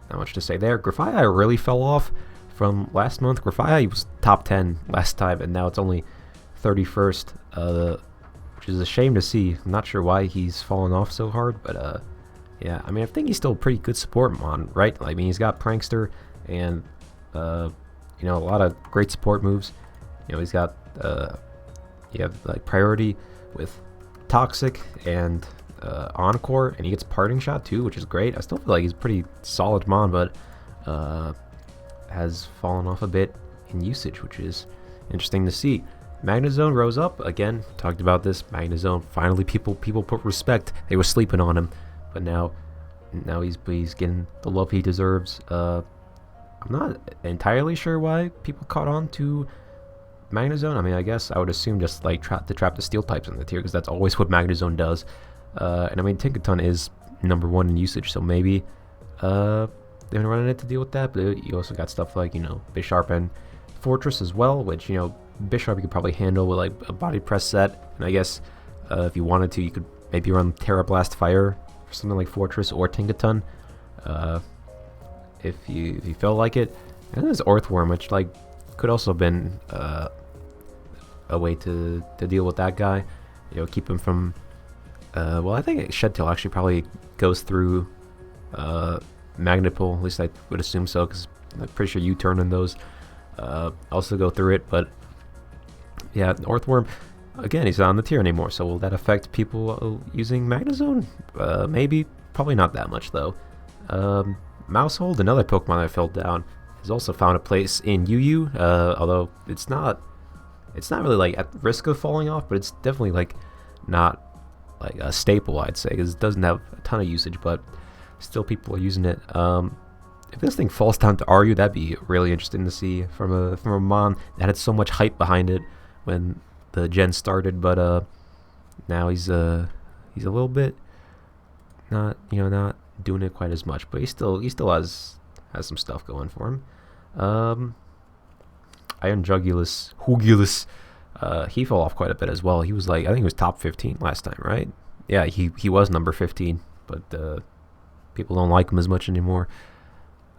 not much to say there. Grafaiai really fell off from last month. Grafaiai was top 10 last time, and now it's only 31st, which is a shame to see. I'm not sure why he's fallen off so hard, but yeah, I mean, I think he's still a pretty good support mon, right? I mean, he's got Prankster and a lot of great support moves. He's got you have like priority with Toxic and Encore, and he gets Parting Shot too, which is great. I still feel like he's pretty solid mon, but has fallen off a bit in usage, which is interesting to see. Magnezone rose up again. Talked about this. Magnezone, finally, people put respect. They were sleeping on him, but now he's getting the love he deserves. I'm not entirely sure why people caught on to Magnezone. I mean, I guess I would assume just like trap the steel types in the tier, because that's always what Magnezone does. And I mean, Tinkaton is number 1 in usage, so maybe they've been running it to deal with that. But you also got stuff like, you know, Bisharp and Fortress as well, which, you know, Bisharp you could probably handle with like a body press set, and I guess if you wanted to, you could maybe run Terra Blast Fire for something like Fortress or Tinkaton, if you felt like it. And there's Earthworm, which like could also have been a way to deal with that guy, you know, keep him from well, I think Shed Tail actually probably goes through Magnipole, at least I would assume so, because I'm pretty sure U-turn in those also go through it. But yeah, Earthworm, again, he's not on the tier anymore, so will that affect people using Magnezone? Maybe, probably not that much though. Mousehold, another Pokemon that fell down, has also found a place in UU, although it's not really like at risk of falling off, but it's definitely like not like a staple, I'd say, because it doesn't have a ton of usage, but still people are using it. If this thing falls down to RU, that'd be really interesting to see from a Mon that had so much hype behind it when the gen started, but now he's a little bit not doing it quite as much, but he still has some stuff going for him. Iron Jugulus, he fell off quite a bit as well. He was like, I think he was top 15 last time, right? Yeah, he was number 15, but people don't like him as much anymore.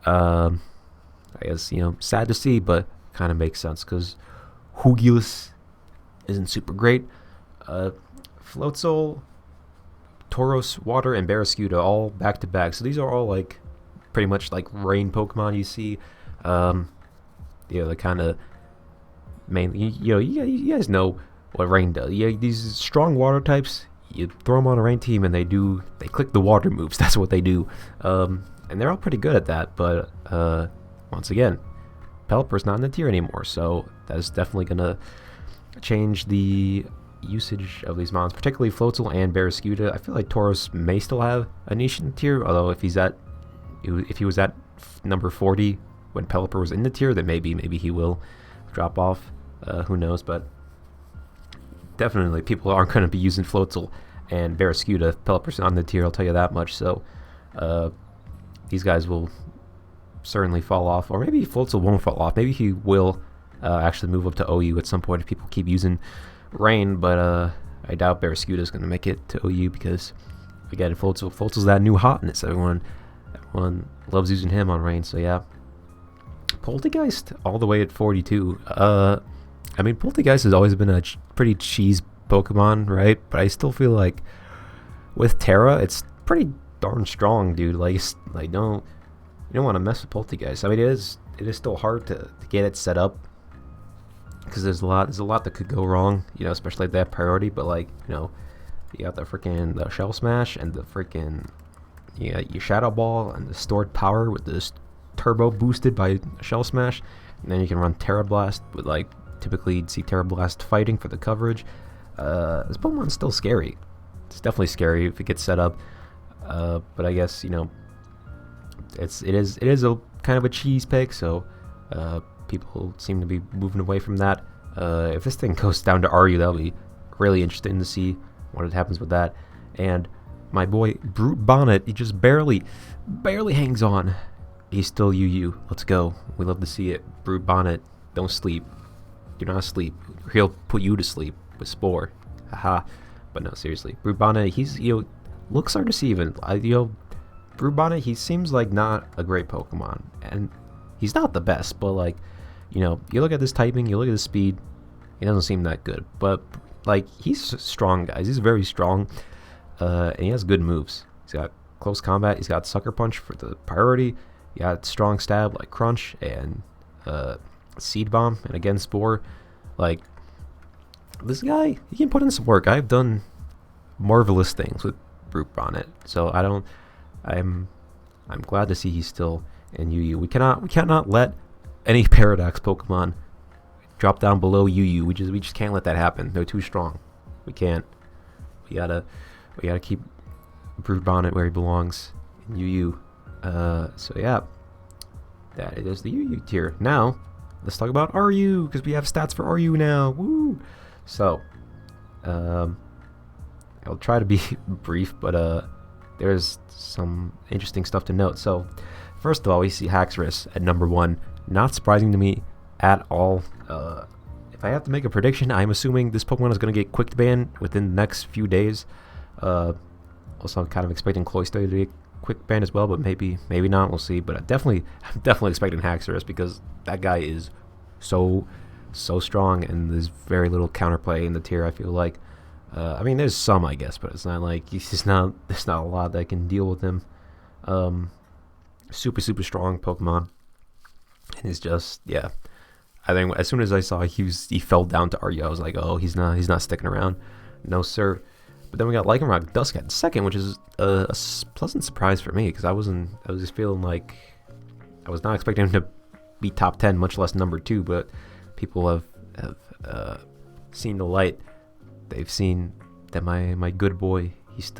I guess, you know, sad to see, but kind of makes sense, because Hugulus isn't super great. Floatzel, Tauros, Water, and Barraskewda all back to back. So these are all like pretty much like rain Pokemon you see. You know, the kind of mainly, you guys know what rain does. Yeah, these strong water types, you throw them on a rain team and they click the water moves. That's what they do. And they're all pretty good at that. But once again, Pelipper's not in the tier anymore, so that's definitely gonna change the usage of these mons, particularly Floatzel and Barraskewda. I feel like Tauros may still have a niche in the tier, although if he was at number 40 when Pelipper was in the tier, then maybe he will drop off. Who knows? But definitely people aren't going to be using Floatzel and Barraskewda if Pelipper's on the tier, I'll tell you that much. So these guys will certainly fall off, or maybe Floatzel won't fall off. Maybe he will actually move up to OU at some point if people keep using Rain, but I doubt Barraskewda is going to make it to OU, because again, Floatzel's that new hotness. Everyone loves using him on Rain. So yeah, Poltergeist all the way at 42. I mean, Poltergeist has always been a pretty cheese Pokemon, right? But I still feel like with Terra, it's pretty darn strong, dude. Like you don't want to mess with Poltergeist. I mean, it is still hard to get it set up, because there's a lot that could go wrong, you know, especially at that priority. But like, you know, you got the Shell Smash and the freaking your Shadow Ball and the stored power with this turbo boosted by Shell Smash, and then you can run Terra Blast with, like, typically you'd see Terra Blast fighting for the coverage. This Pokemon's still scary. It's definitely scary if it gets set up. But I guess, you know, it is a kind of a cheese pick, so people seem to be moving away from that. If this thing goes down to RU, that'll be really interesting to see what happens with that. And my boy Brute Bonnet, he just barely hangs on. He's still UU. Let's go. We love to see it. Brute Bonnet, don't sleep. Do not sleep. He'll put you to sleep with Spore. Haha. But no, seriously. Brute Bonnet, he's, looks are deceiving. Brute Bonnet, he seems like not a great Pokemon. And he's not the best, but like, you look at this typing, you look at his speed, he doesn't seem that good. But like, he's strong, guys. He's very strong. And he has good moves. He's got close combat. He's got Sucker Punch for the priority. He got strong stab like Crunch and Seed Bomb, and again Spore. Like, this guy, he can put in some work. I've done marvelous things with Brute Bonnet, so I'm glad to see he's still and UU. We cannot let any Paradox Pokemon drop down below UU. We just can't let that happen. They're too strong. We can't. We gotta keep Brood Bonnet where he belongs in UU. So yeah, that is the UU tier. Now let's talk about RU, because we have stats for RU now. Woo! So I'll try to be brief, but there's some interesting stuff to note. So first of all, we see Haxorus at number 1. Not surprising to me at all. If I have to make a prediction, I'm assuming this Pokemon is going to get quick banned within the next few days. Also, I'm kind of expecting Cloyster to get quick banned as well, but maybe not. We'll see. But I'm definitely expecting Haxorus, because that guy is so strong, and there's very little counterplay in the tier, I feel like. I mean, there's some, I guess, but it's not like there's not a lot that can deal with him. Super strong Pokemon, and it's just, yeah. I think as soon as I saw he fell down to RU, I was like, oh, he's not sticking around. No sir. But then we got Lycanroc Dusk at second, which is a pleasant surprise for me, because I was just feeling like I was not expecting him to be top 10, much less number 2. But people have seen the light. They've seen that my good boy, he's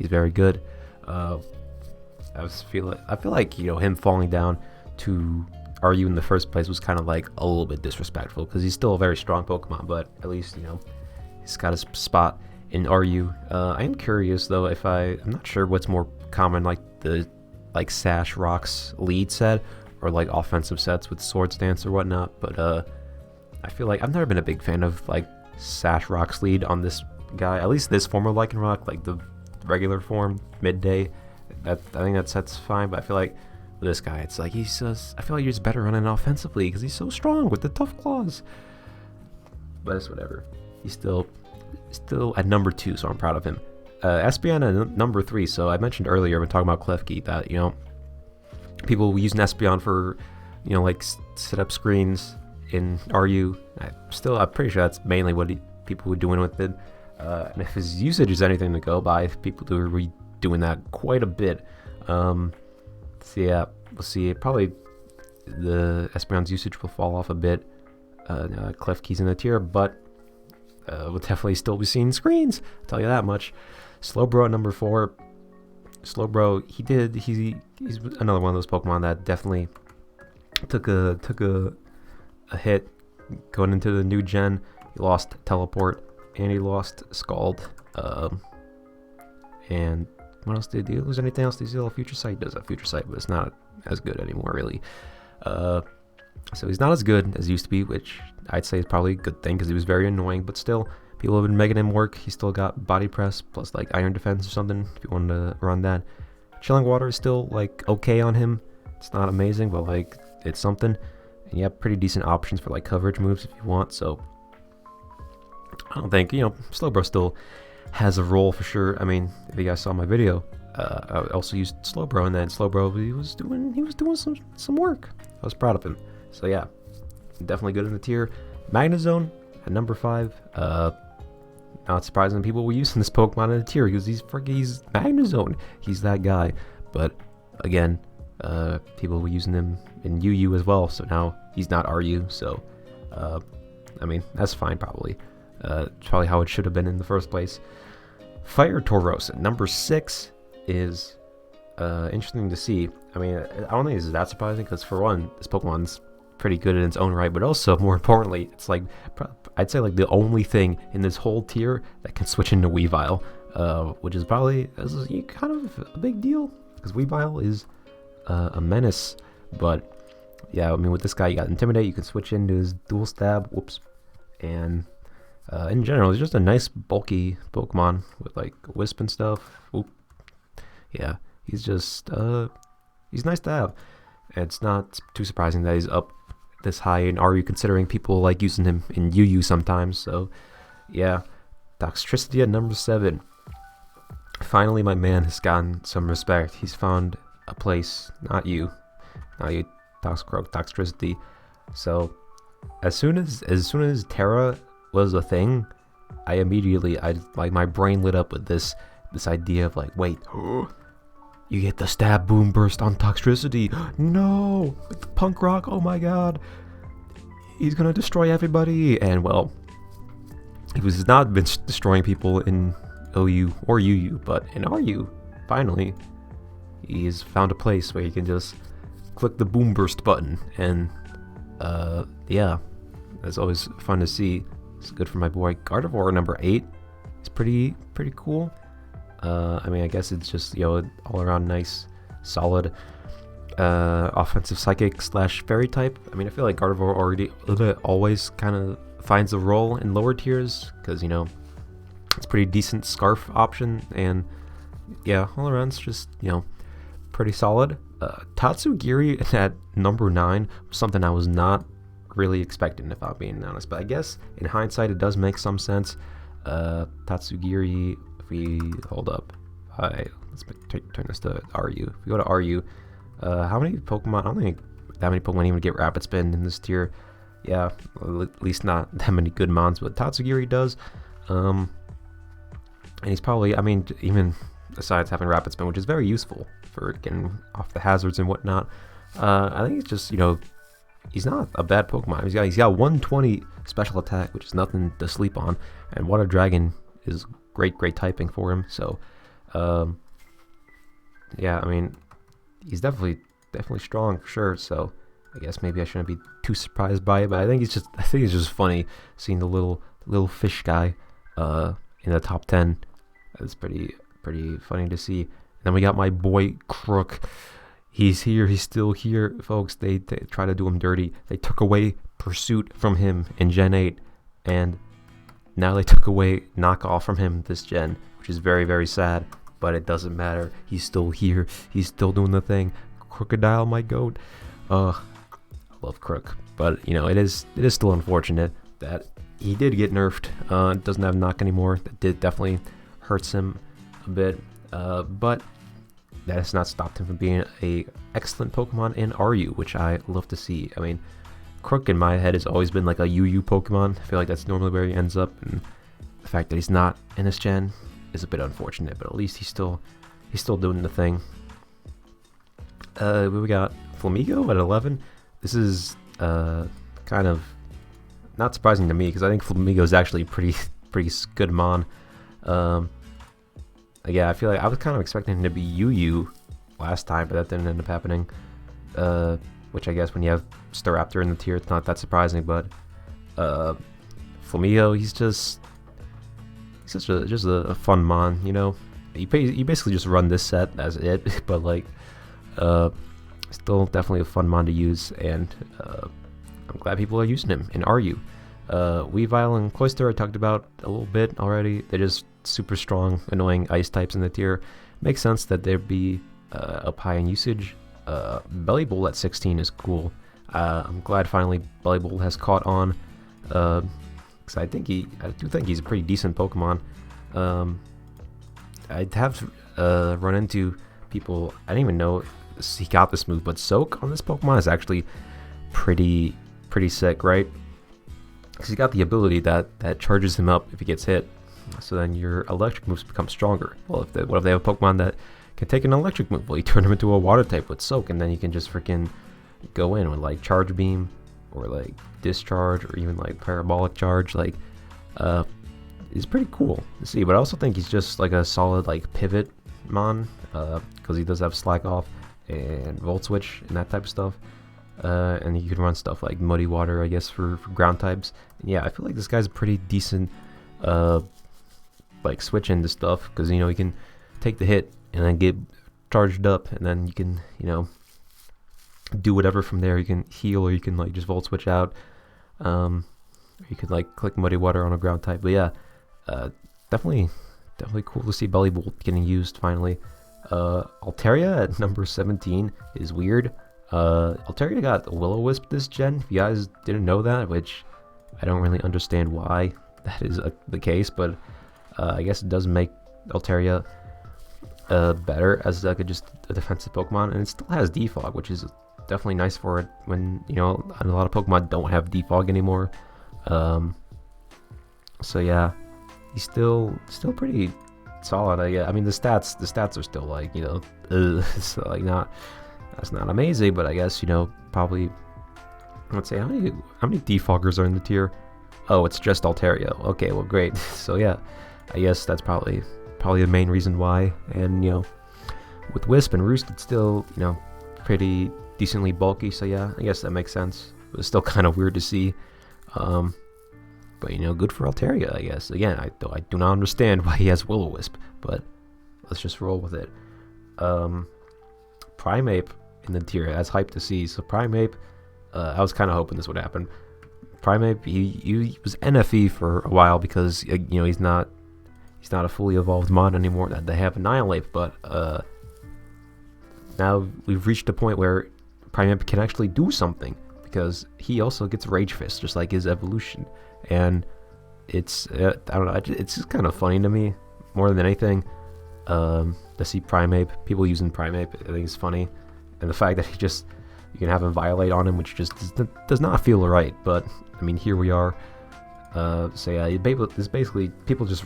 very good. I feel like him falling down to RU in the first place was kind of like a little bit disrespectful, because he's still a very strong Pokemon, but at least he's got his spot in RU. I am curious though, I'm not sure what's more common, like the Sash Rocks lead set, or like offensive sets with Swords Dance or whatnot. But I feel like I've never been a big fan of like Sash Rocks lead on this guy, at least this form of Lycanroc, like the regular form, midday. I think that set's fine, but I feel like with this guy, it's like I feel like he's better running offensively, because he's so strong with the tough claws. But it's whatever. He's still at number 2, so I'm proud of him. Espeon at number 3. So I mentioned earlier when talking about Klefki that people using Espeon for like set up screens in RU. I'm pretty sure that's mainly what people were doing with it. And if his usage is anything to go by, people are doing that quite a bit. So yeah, we'll see. Probably the Espeon's usage will fall off a bit. Klefki's in the tier, but we'll definitely still be seeing screens. I'll tell you that much. Slowbro at number 4. Slowbro, he's another one of those Pokemon that definitely took a hit going into the new gen. He lost Teleport and he lost Scald. And what else did he lose? Anything else? Did he still have Future Sight? He does have Future Sight, but it's not as good anymore, really. So he's not as good as he used to be, which I'd say is probably a good thing, because he was very annoying. But still, people have been making him work. He's still got Body Press plus like Iron Defense or something, if you wanted to run that. Chilling Water is still like okay on him. It's not amazing, but like it's something. And you have pretty decent options for like coverage moves if you want. So I don't think Slowbro still has a role for sure. I mean, if you guys saw my video, I also used Slowbro, and then Slowbro he was doing some work. I was proud of him. So yeah, definitely good in the tier. Magnezone at number 5. Not surprising people were using this Pokemon in the tier, because he's Magnezone. He's that guy. But again, people were using him in UU as well, so now he's not RU. So I mean, that's fine probably. It's probably how it should have been in the first place. Fire Tauros at number 6 is interesting to see. I mean, I don't think it's that surprising, because for one, this Pokemon's pretty good in its own right, but also more importantly, it's like I'd say like the only thing in this whole tier that can switch into Weavile, which is probably kind of a big deal, because Weavile is a menace. But yeah, I mean, with this guy, you got Intimidate, you can switch into his Dual Stab, and in general, he's just a nice bulky Pokemon with like Wisp and stuff. Oop. Yeah, he's just he's nice to have. And it's not too surprising that he's up this high in RU, considering people like using him in UU sometimes. So yeah, Toxtricity at number 7. Finally, my man has gotten some respect. He's found a place. Not you Toxicroak, Toxtricity. So as soon as Terra was a thing, my brain lit up with this idea of like, wait, You get the stab boom burst on Toxtricity. No! With the punk rock, oh my god. He's gonna destroy everybody. And well, he has not been destroying people in OU or UU, but in RU, finally, he's found a place where you can just click the boom burst button. And yeah, that's always fun to see. It's good for my boy. Gardevoir number 8 is pretty cool. I mean, I guess it's just, you know, all around nice, solid offensive psychic slash fairy type. I mean, I feel like Gardevoir always kind of finds a role in lower tiers because, you know, it's a pretty decent scarf option, and yeah, all around it's just, you know, pretty solid. Tatsugiri at number 9 was something I was not really expecting, if I'm being honest, but I guess in hindsight it does make some sense. Tatsugiri, if we hold up, let's turn this to RU. If we go to RU, how many Pokemon? I don't think that many Pokemon even get Rapid Spin in this tier. Yeah, at least not that many good mons, but Tatsugiri does. And he's probably, I mean, even besides having Rapid Spin, which is very useful for getting off the hazards and whatnot, I think it's just, you know, he's not a bad Pokemon. He's got 120 special attack, which is nothing to sleep on, and Water Dragon is great typing for him. So, yeah, I mean, he's definitely strong for sure. So, I guess maybe I shouldn't be too surprised by it, but I think it's just funny seeing the little fish guy in the top 10. It's pretty funny to see. And then we got my boy Crook. He's here. He's still here, folks. They try to do him dirty. They took away Pursuit from him in Gen 8, and now they took away Knockoff from him this gen, which is very sad. But it doesn't matter. He's still here. He's still doing the thing. Crocodile, my goat. I love Crook, but you know, it is still unfortunate that he did get nerfed. Doesn't have Knock anymore. That definitely hurts him a bit. But that has not stopped him from being a excellent Pokemon in RU, which I love to see. I mean, Crook in my head has always been like a UU Pokemon. I feel like that's normally where he ends up, and the fact that he's not in this gen is a bit unfortunate. But at least he's still doing the thing. We got Flamigo at 11. This is kind of not surprising to me because I think Flamigo is actually pretty good mon. Yeah, I feel like I was kind of expecting him to be UU last time, but that didn't end up happening. Which I guess when you have Staraptor in the tier, it's not that surprising. But Flamigo, he's just a fun mon, you know. You basically just run this set as it, but like, still definitely a fun mon to use, and I'm glad people are using him in RU. Weavile and Cloyster I talked about a little bit already. They're just super strong, annoying ice types in the tier. Makes sense that they'd be up high in usage. Bellibolt at 16 is cool. I'm glad finally Bellibolt has caught on, because I do think he's a pretty decent Pokemon. I have run into people, I didn't even know he got this move, but Soak on this Pokemon is actually pretty sick, right? Because he's got the ability that charges him up if he gets hit. So then your electric moves become stronger. Well, what if they have a Pokemon that can take an electric move? Well, you turn him into a water type with Soak, and then you can just freaking go in with like Charge Beam or like Discharge or even like Parabolic Charge. Like, it's pretty cool to see. But I also think he's just like a solid like pivot mon, because he does have Slack Off and Volt Switch and that type of stuff. And you can run stuff like Muddy Water, I guess, for ground types. And yeah, I feel like this guy's a pretty decent like switch into stuff, because you know, you can take the hit and then get charged up, and then you can, you know, do whatever from there. You can heal, or you can like just Volt Switch out, or you could like click Muddy Water on a ground type. But yeah, definitely cool to see Bellibolt getting used finally. Altaria at number 17 is weird. Altaria got Will-O-Wisp this gen, if you guys didn't know that, which I don't really understand why that is the case, but I guess it does make Altaria better as like just a defensive Pokemon, and it still has Defog, which is definitely nice for it when, you know, a lot of Pokemon don't have Defog anymore. So yeah, he's still pretty solid. I mean, the stats are still like, it's like that's not amazing, but I guess, probably, let's say, how many defoggers are in the tier? Oh, it's just Altaria. Okay, well, great. So yeah, I guess that's probably the main reason why. And with Wisp and Roost, it's still pretty decently bulky. So yeah, I guess that makes sense. It was still kind of weird to see. But good for Altaria, I guess. Again, I do not understand why he has Will-O-Wisp, but let's just roll with it. Primeape in the tier, that's hype to see. So Primeape, I was kind of hoping this would happen. Primeape, he was NFE for a while because he's not a fully evolved mod anymore. That they have Annihilate, but now we've reached a point where Primeape can actually do something because he also gets Rage Fist just like his evolution. And it's I don't know, it's just kind of funny to me more than anything to see Primeape, people using Primeape. I think it's funny, and the fact that you can have him violate on him, which just does not feel right. But I mean, here we are. So yeah, it's basically people just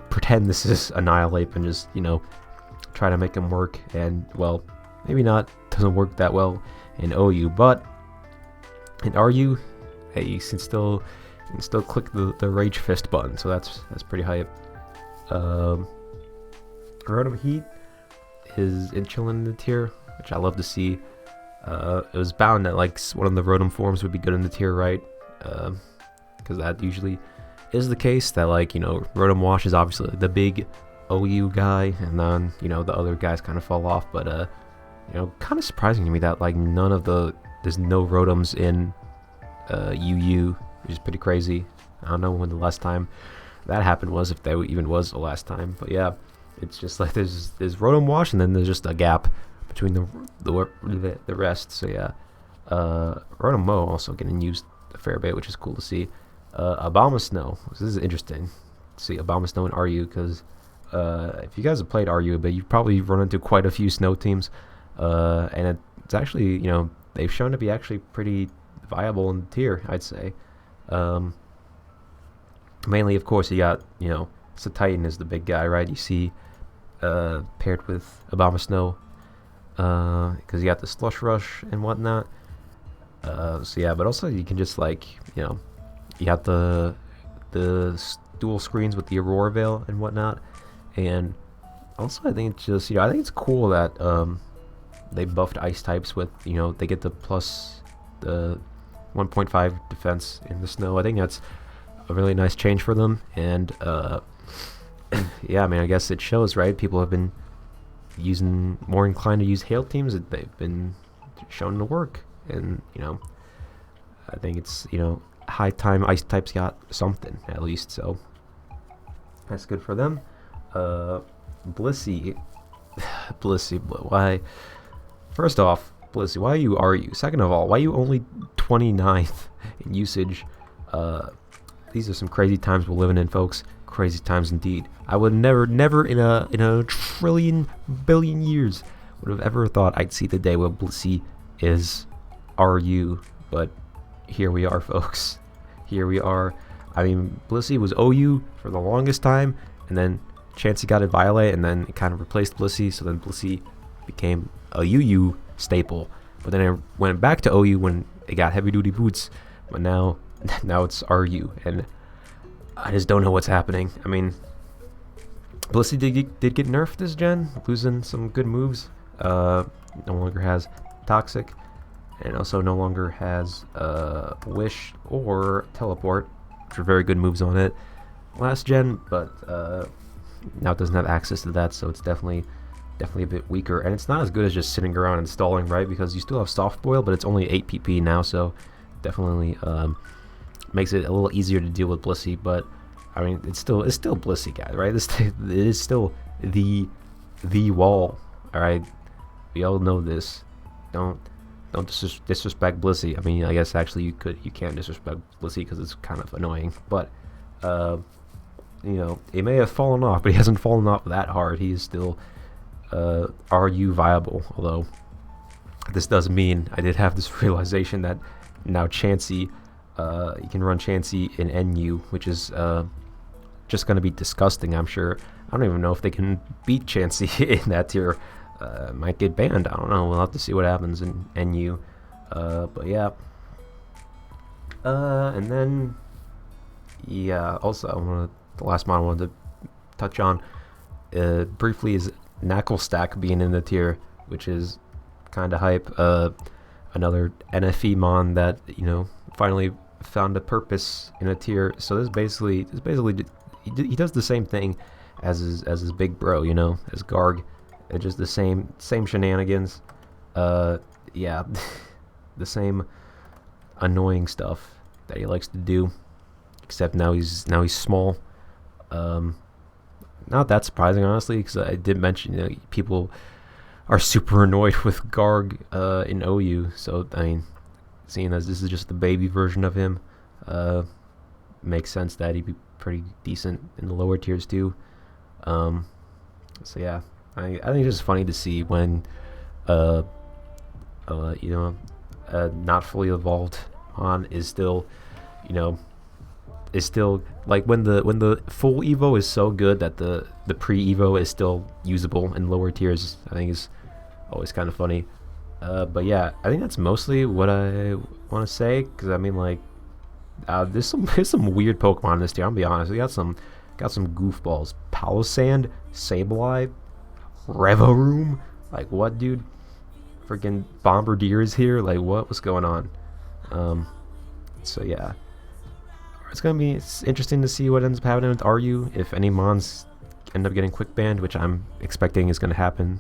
pretend this is Annihilate and just try to make him work, and well, maybe doesn't work that well in OU, but in RU, hey, you can still click the Rage Fist button, so that's pretty hype. Rotom Heat is chilling in the tier, which I love to see. It was bound that like one of the Rotom forms would be good in the tier, right? Because that usually is the case. That like Rotom Wash is obviously the big OU guy, and then the other guys kind of fall off. But kind of surprising to me that like there's no Rotoms in UU, which is pretty crazy. I don't know when the last time that happened was, if that even was the last time. But yeah, it's just like there's Rotom Wash, and then there's just a gap between the rest. So yeah, Rotom Mo also getting used a fair bit, which is cool to see. Abomasnow, this is interesting to see Abomasnow in RU, because if you guys have played RU, but you've probably run into quite a few snow teams, and it's actually they've shown to be actually pretty viable in the tier, I'd say. Mainly, of course, you got Titan is the big guy, right? You see paired with Abomasnow, because you got the Slush Rush and whatnot. So yeah, but also you can just like you got the dual screens with the Aurora Veil and whatnot. And also I think it's just I think it's cool that they buffed ice types with they get the plus the 1.5 defense in the snow. I think that's a really nice change for them. And yeah, I mean, I guess it shows, right? People have been more inclined to use hail teams. They've been shown to work, and I think it's high time ice types got something at least, so that's good for them. Blissey, why? First off, Blissey, why are you? Second of all, why are you only 29th in usage? These are some crazy times we're living in, folks. Crazy times indeed. I would never in a trillion billion years would have ever thought I'd see the day where Blissey is RU, but here we are, folks. Here we are. I mean, Blissey was OU for the longest time, and then Chansey got it Violet, and then it kind of replaced Blissey, so then Blissey became a UU staple. But then it went back to OU when it got heavy duty boots, but now it's RU, and I just don't know what's happening. I mean, Blissey did get nerfed this gen, losing some good moves. No longer has Toxic, and also no longer has Wish or Teleport, which are very good moves on it last gen, but now it doesn't have access to that, so it's definitely a bit weaker, and it's not as good as just sitting around and stalling, right? Because you still have Soft Boil, but it's only 8 PP now, so definitely makes it a little easier to deal with Blissey. But I mean, it's still Blissey, guys, right? It is still the wall. All right, we all know this. Don't disrespect Blissey. I mean, I guess actually you can disrespect Blissey because it's kind of annoying, but he may have fallen off, but he hasn't fallen off that hard. He is still RU viable, although this does mean I did have this realization that now Chansey, you can run Chansey in NU, which is just going to be disgusting, I'm sure. I don't even know if they can beat Chansey in that tier. Might get banned. I don't know. We'll have to see what happens in NU. But yeah. And then, yeah, also, the last mod I wanted to touch on briefly is Knuckle Stack being in the tier, which is kind of hype. Another NFE mon that, you know, finally found a purpose in a tier. So this basically he does the same thing as his big bro, you know, as Garg. It's just the same shenanigans. Yeah, the same annoying stuff that he likes to do, except now he's small. Not that surprising, honestly, because I did mention, you know, people are super annoyed with Garg in OU. So I mean, seeing as this is just the baby version of him, makes sense that he'd be pretty decent in the lower tiers too. So yeah, I think it's just funny to see when you know, not fully evolved on is still, you know, is still like when the full Evo is so good that the pre-Evo is still usable in lower tiers. I think is always kind of funny. But yeah, I think that's mostly what I want to say, because I mean, like, there's some weird Pokemon in this tier. I'll be honest. We got some goofballs. Palossand, Sableye, Revaroom. Like, what, dude? Freaking Bombardier is here. Like, what's going on? So yeah, it's interesting to see what ends up happening with RU, if any mons end up getting quick banned, which I'm expecting is going to happen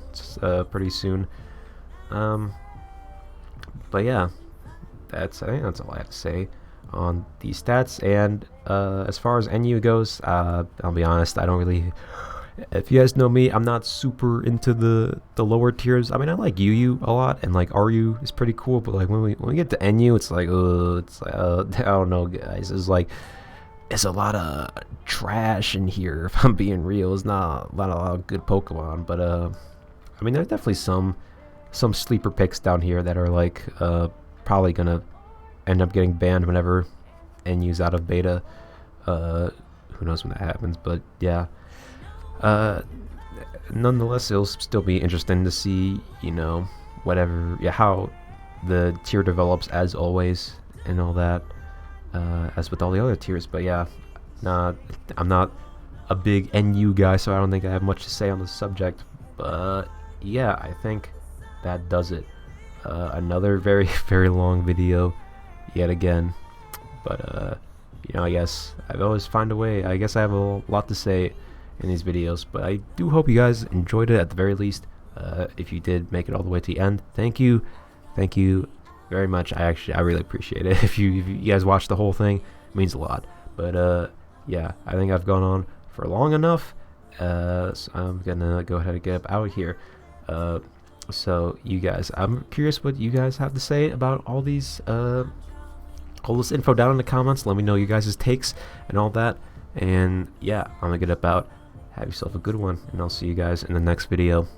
pretty soon. But yeah, I think that's all I have to say on these stats. And as far as NU goes, I'll be honest, I don't really, if you guys know me, I'm not super into the lower tiers. I mean, I like UU a lot, and like RU is pretty cool, but like when we get to NU, it's like, I don't know, guys. It's a lot of trash in here, if I'm being real. It's not a lot of good Pokemon, but I mean, there's definitely some sleeper picks down here that are like probably gonna end up getting banned whenever NU's out of beta. Who knows when that happens, but yeah. Nonetheless, it'll still be interesting to see, you know, how the tier develops, as always, and all that, as with all the other tiers. But yeah, I'm not a big NU guy, so I don't think I have much to say on the subject. But yeah, I think that does it. Another very, very long video yet again, but you know, I guess I always find a way. I guess I have a lot to say in these videos, but I do hope you guys enjoyed it at the very least. If you did make it all the way to the end, thank you very much. I really appreciate it. If you guys watched the whole thing, it means a lot. But yeah, I think I've gone on for long enough, so I'm gonna go ahead and get out of here. So you guys, I'm curious what you guys have to say about all this info down in the comments. Let me know you guys' takes and all that. And yeah, I'm gonna get about. Have yourself a good one, and I'll see you guys in the next video.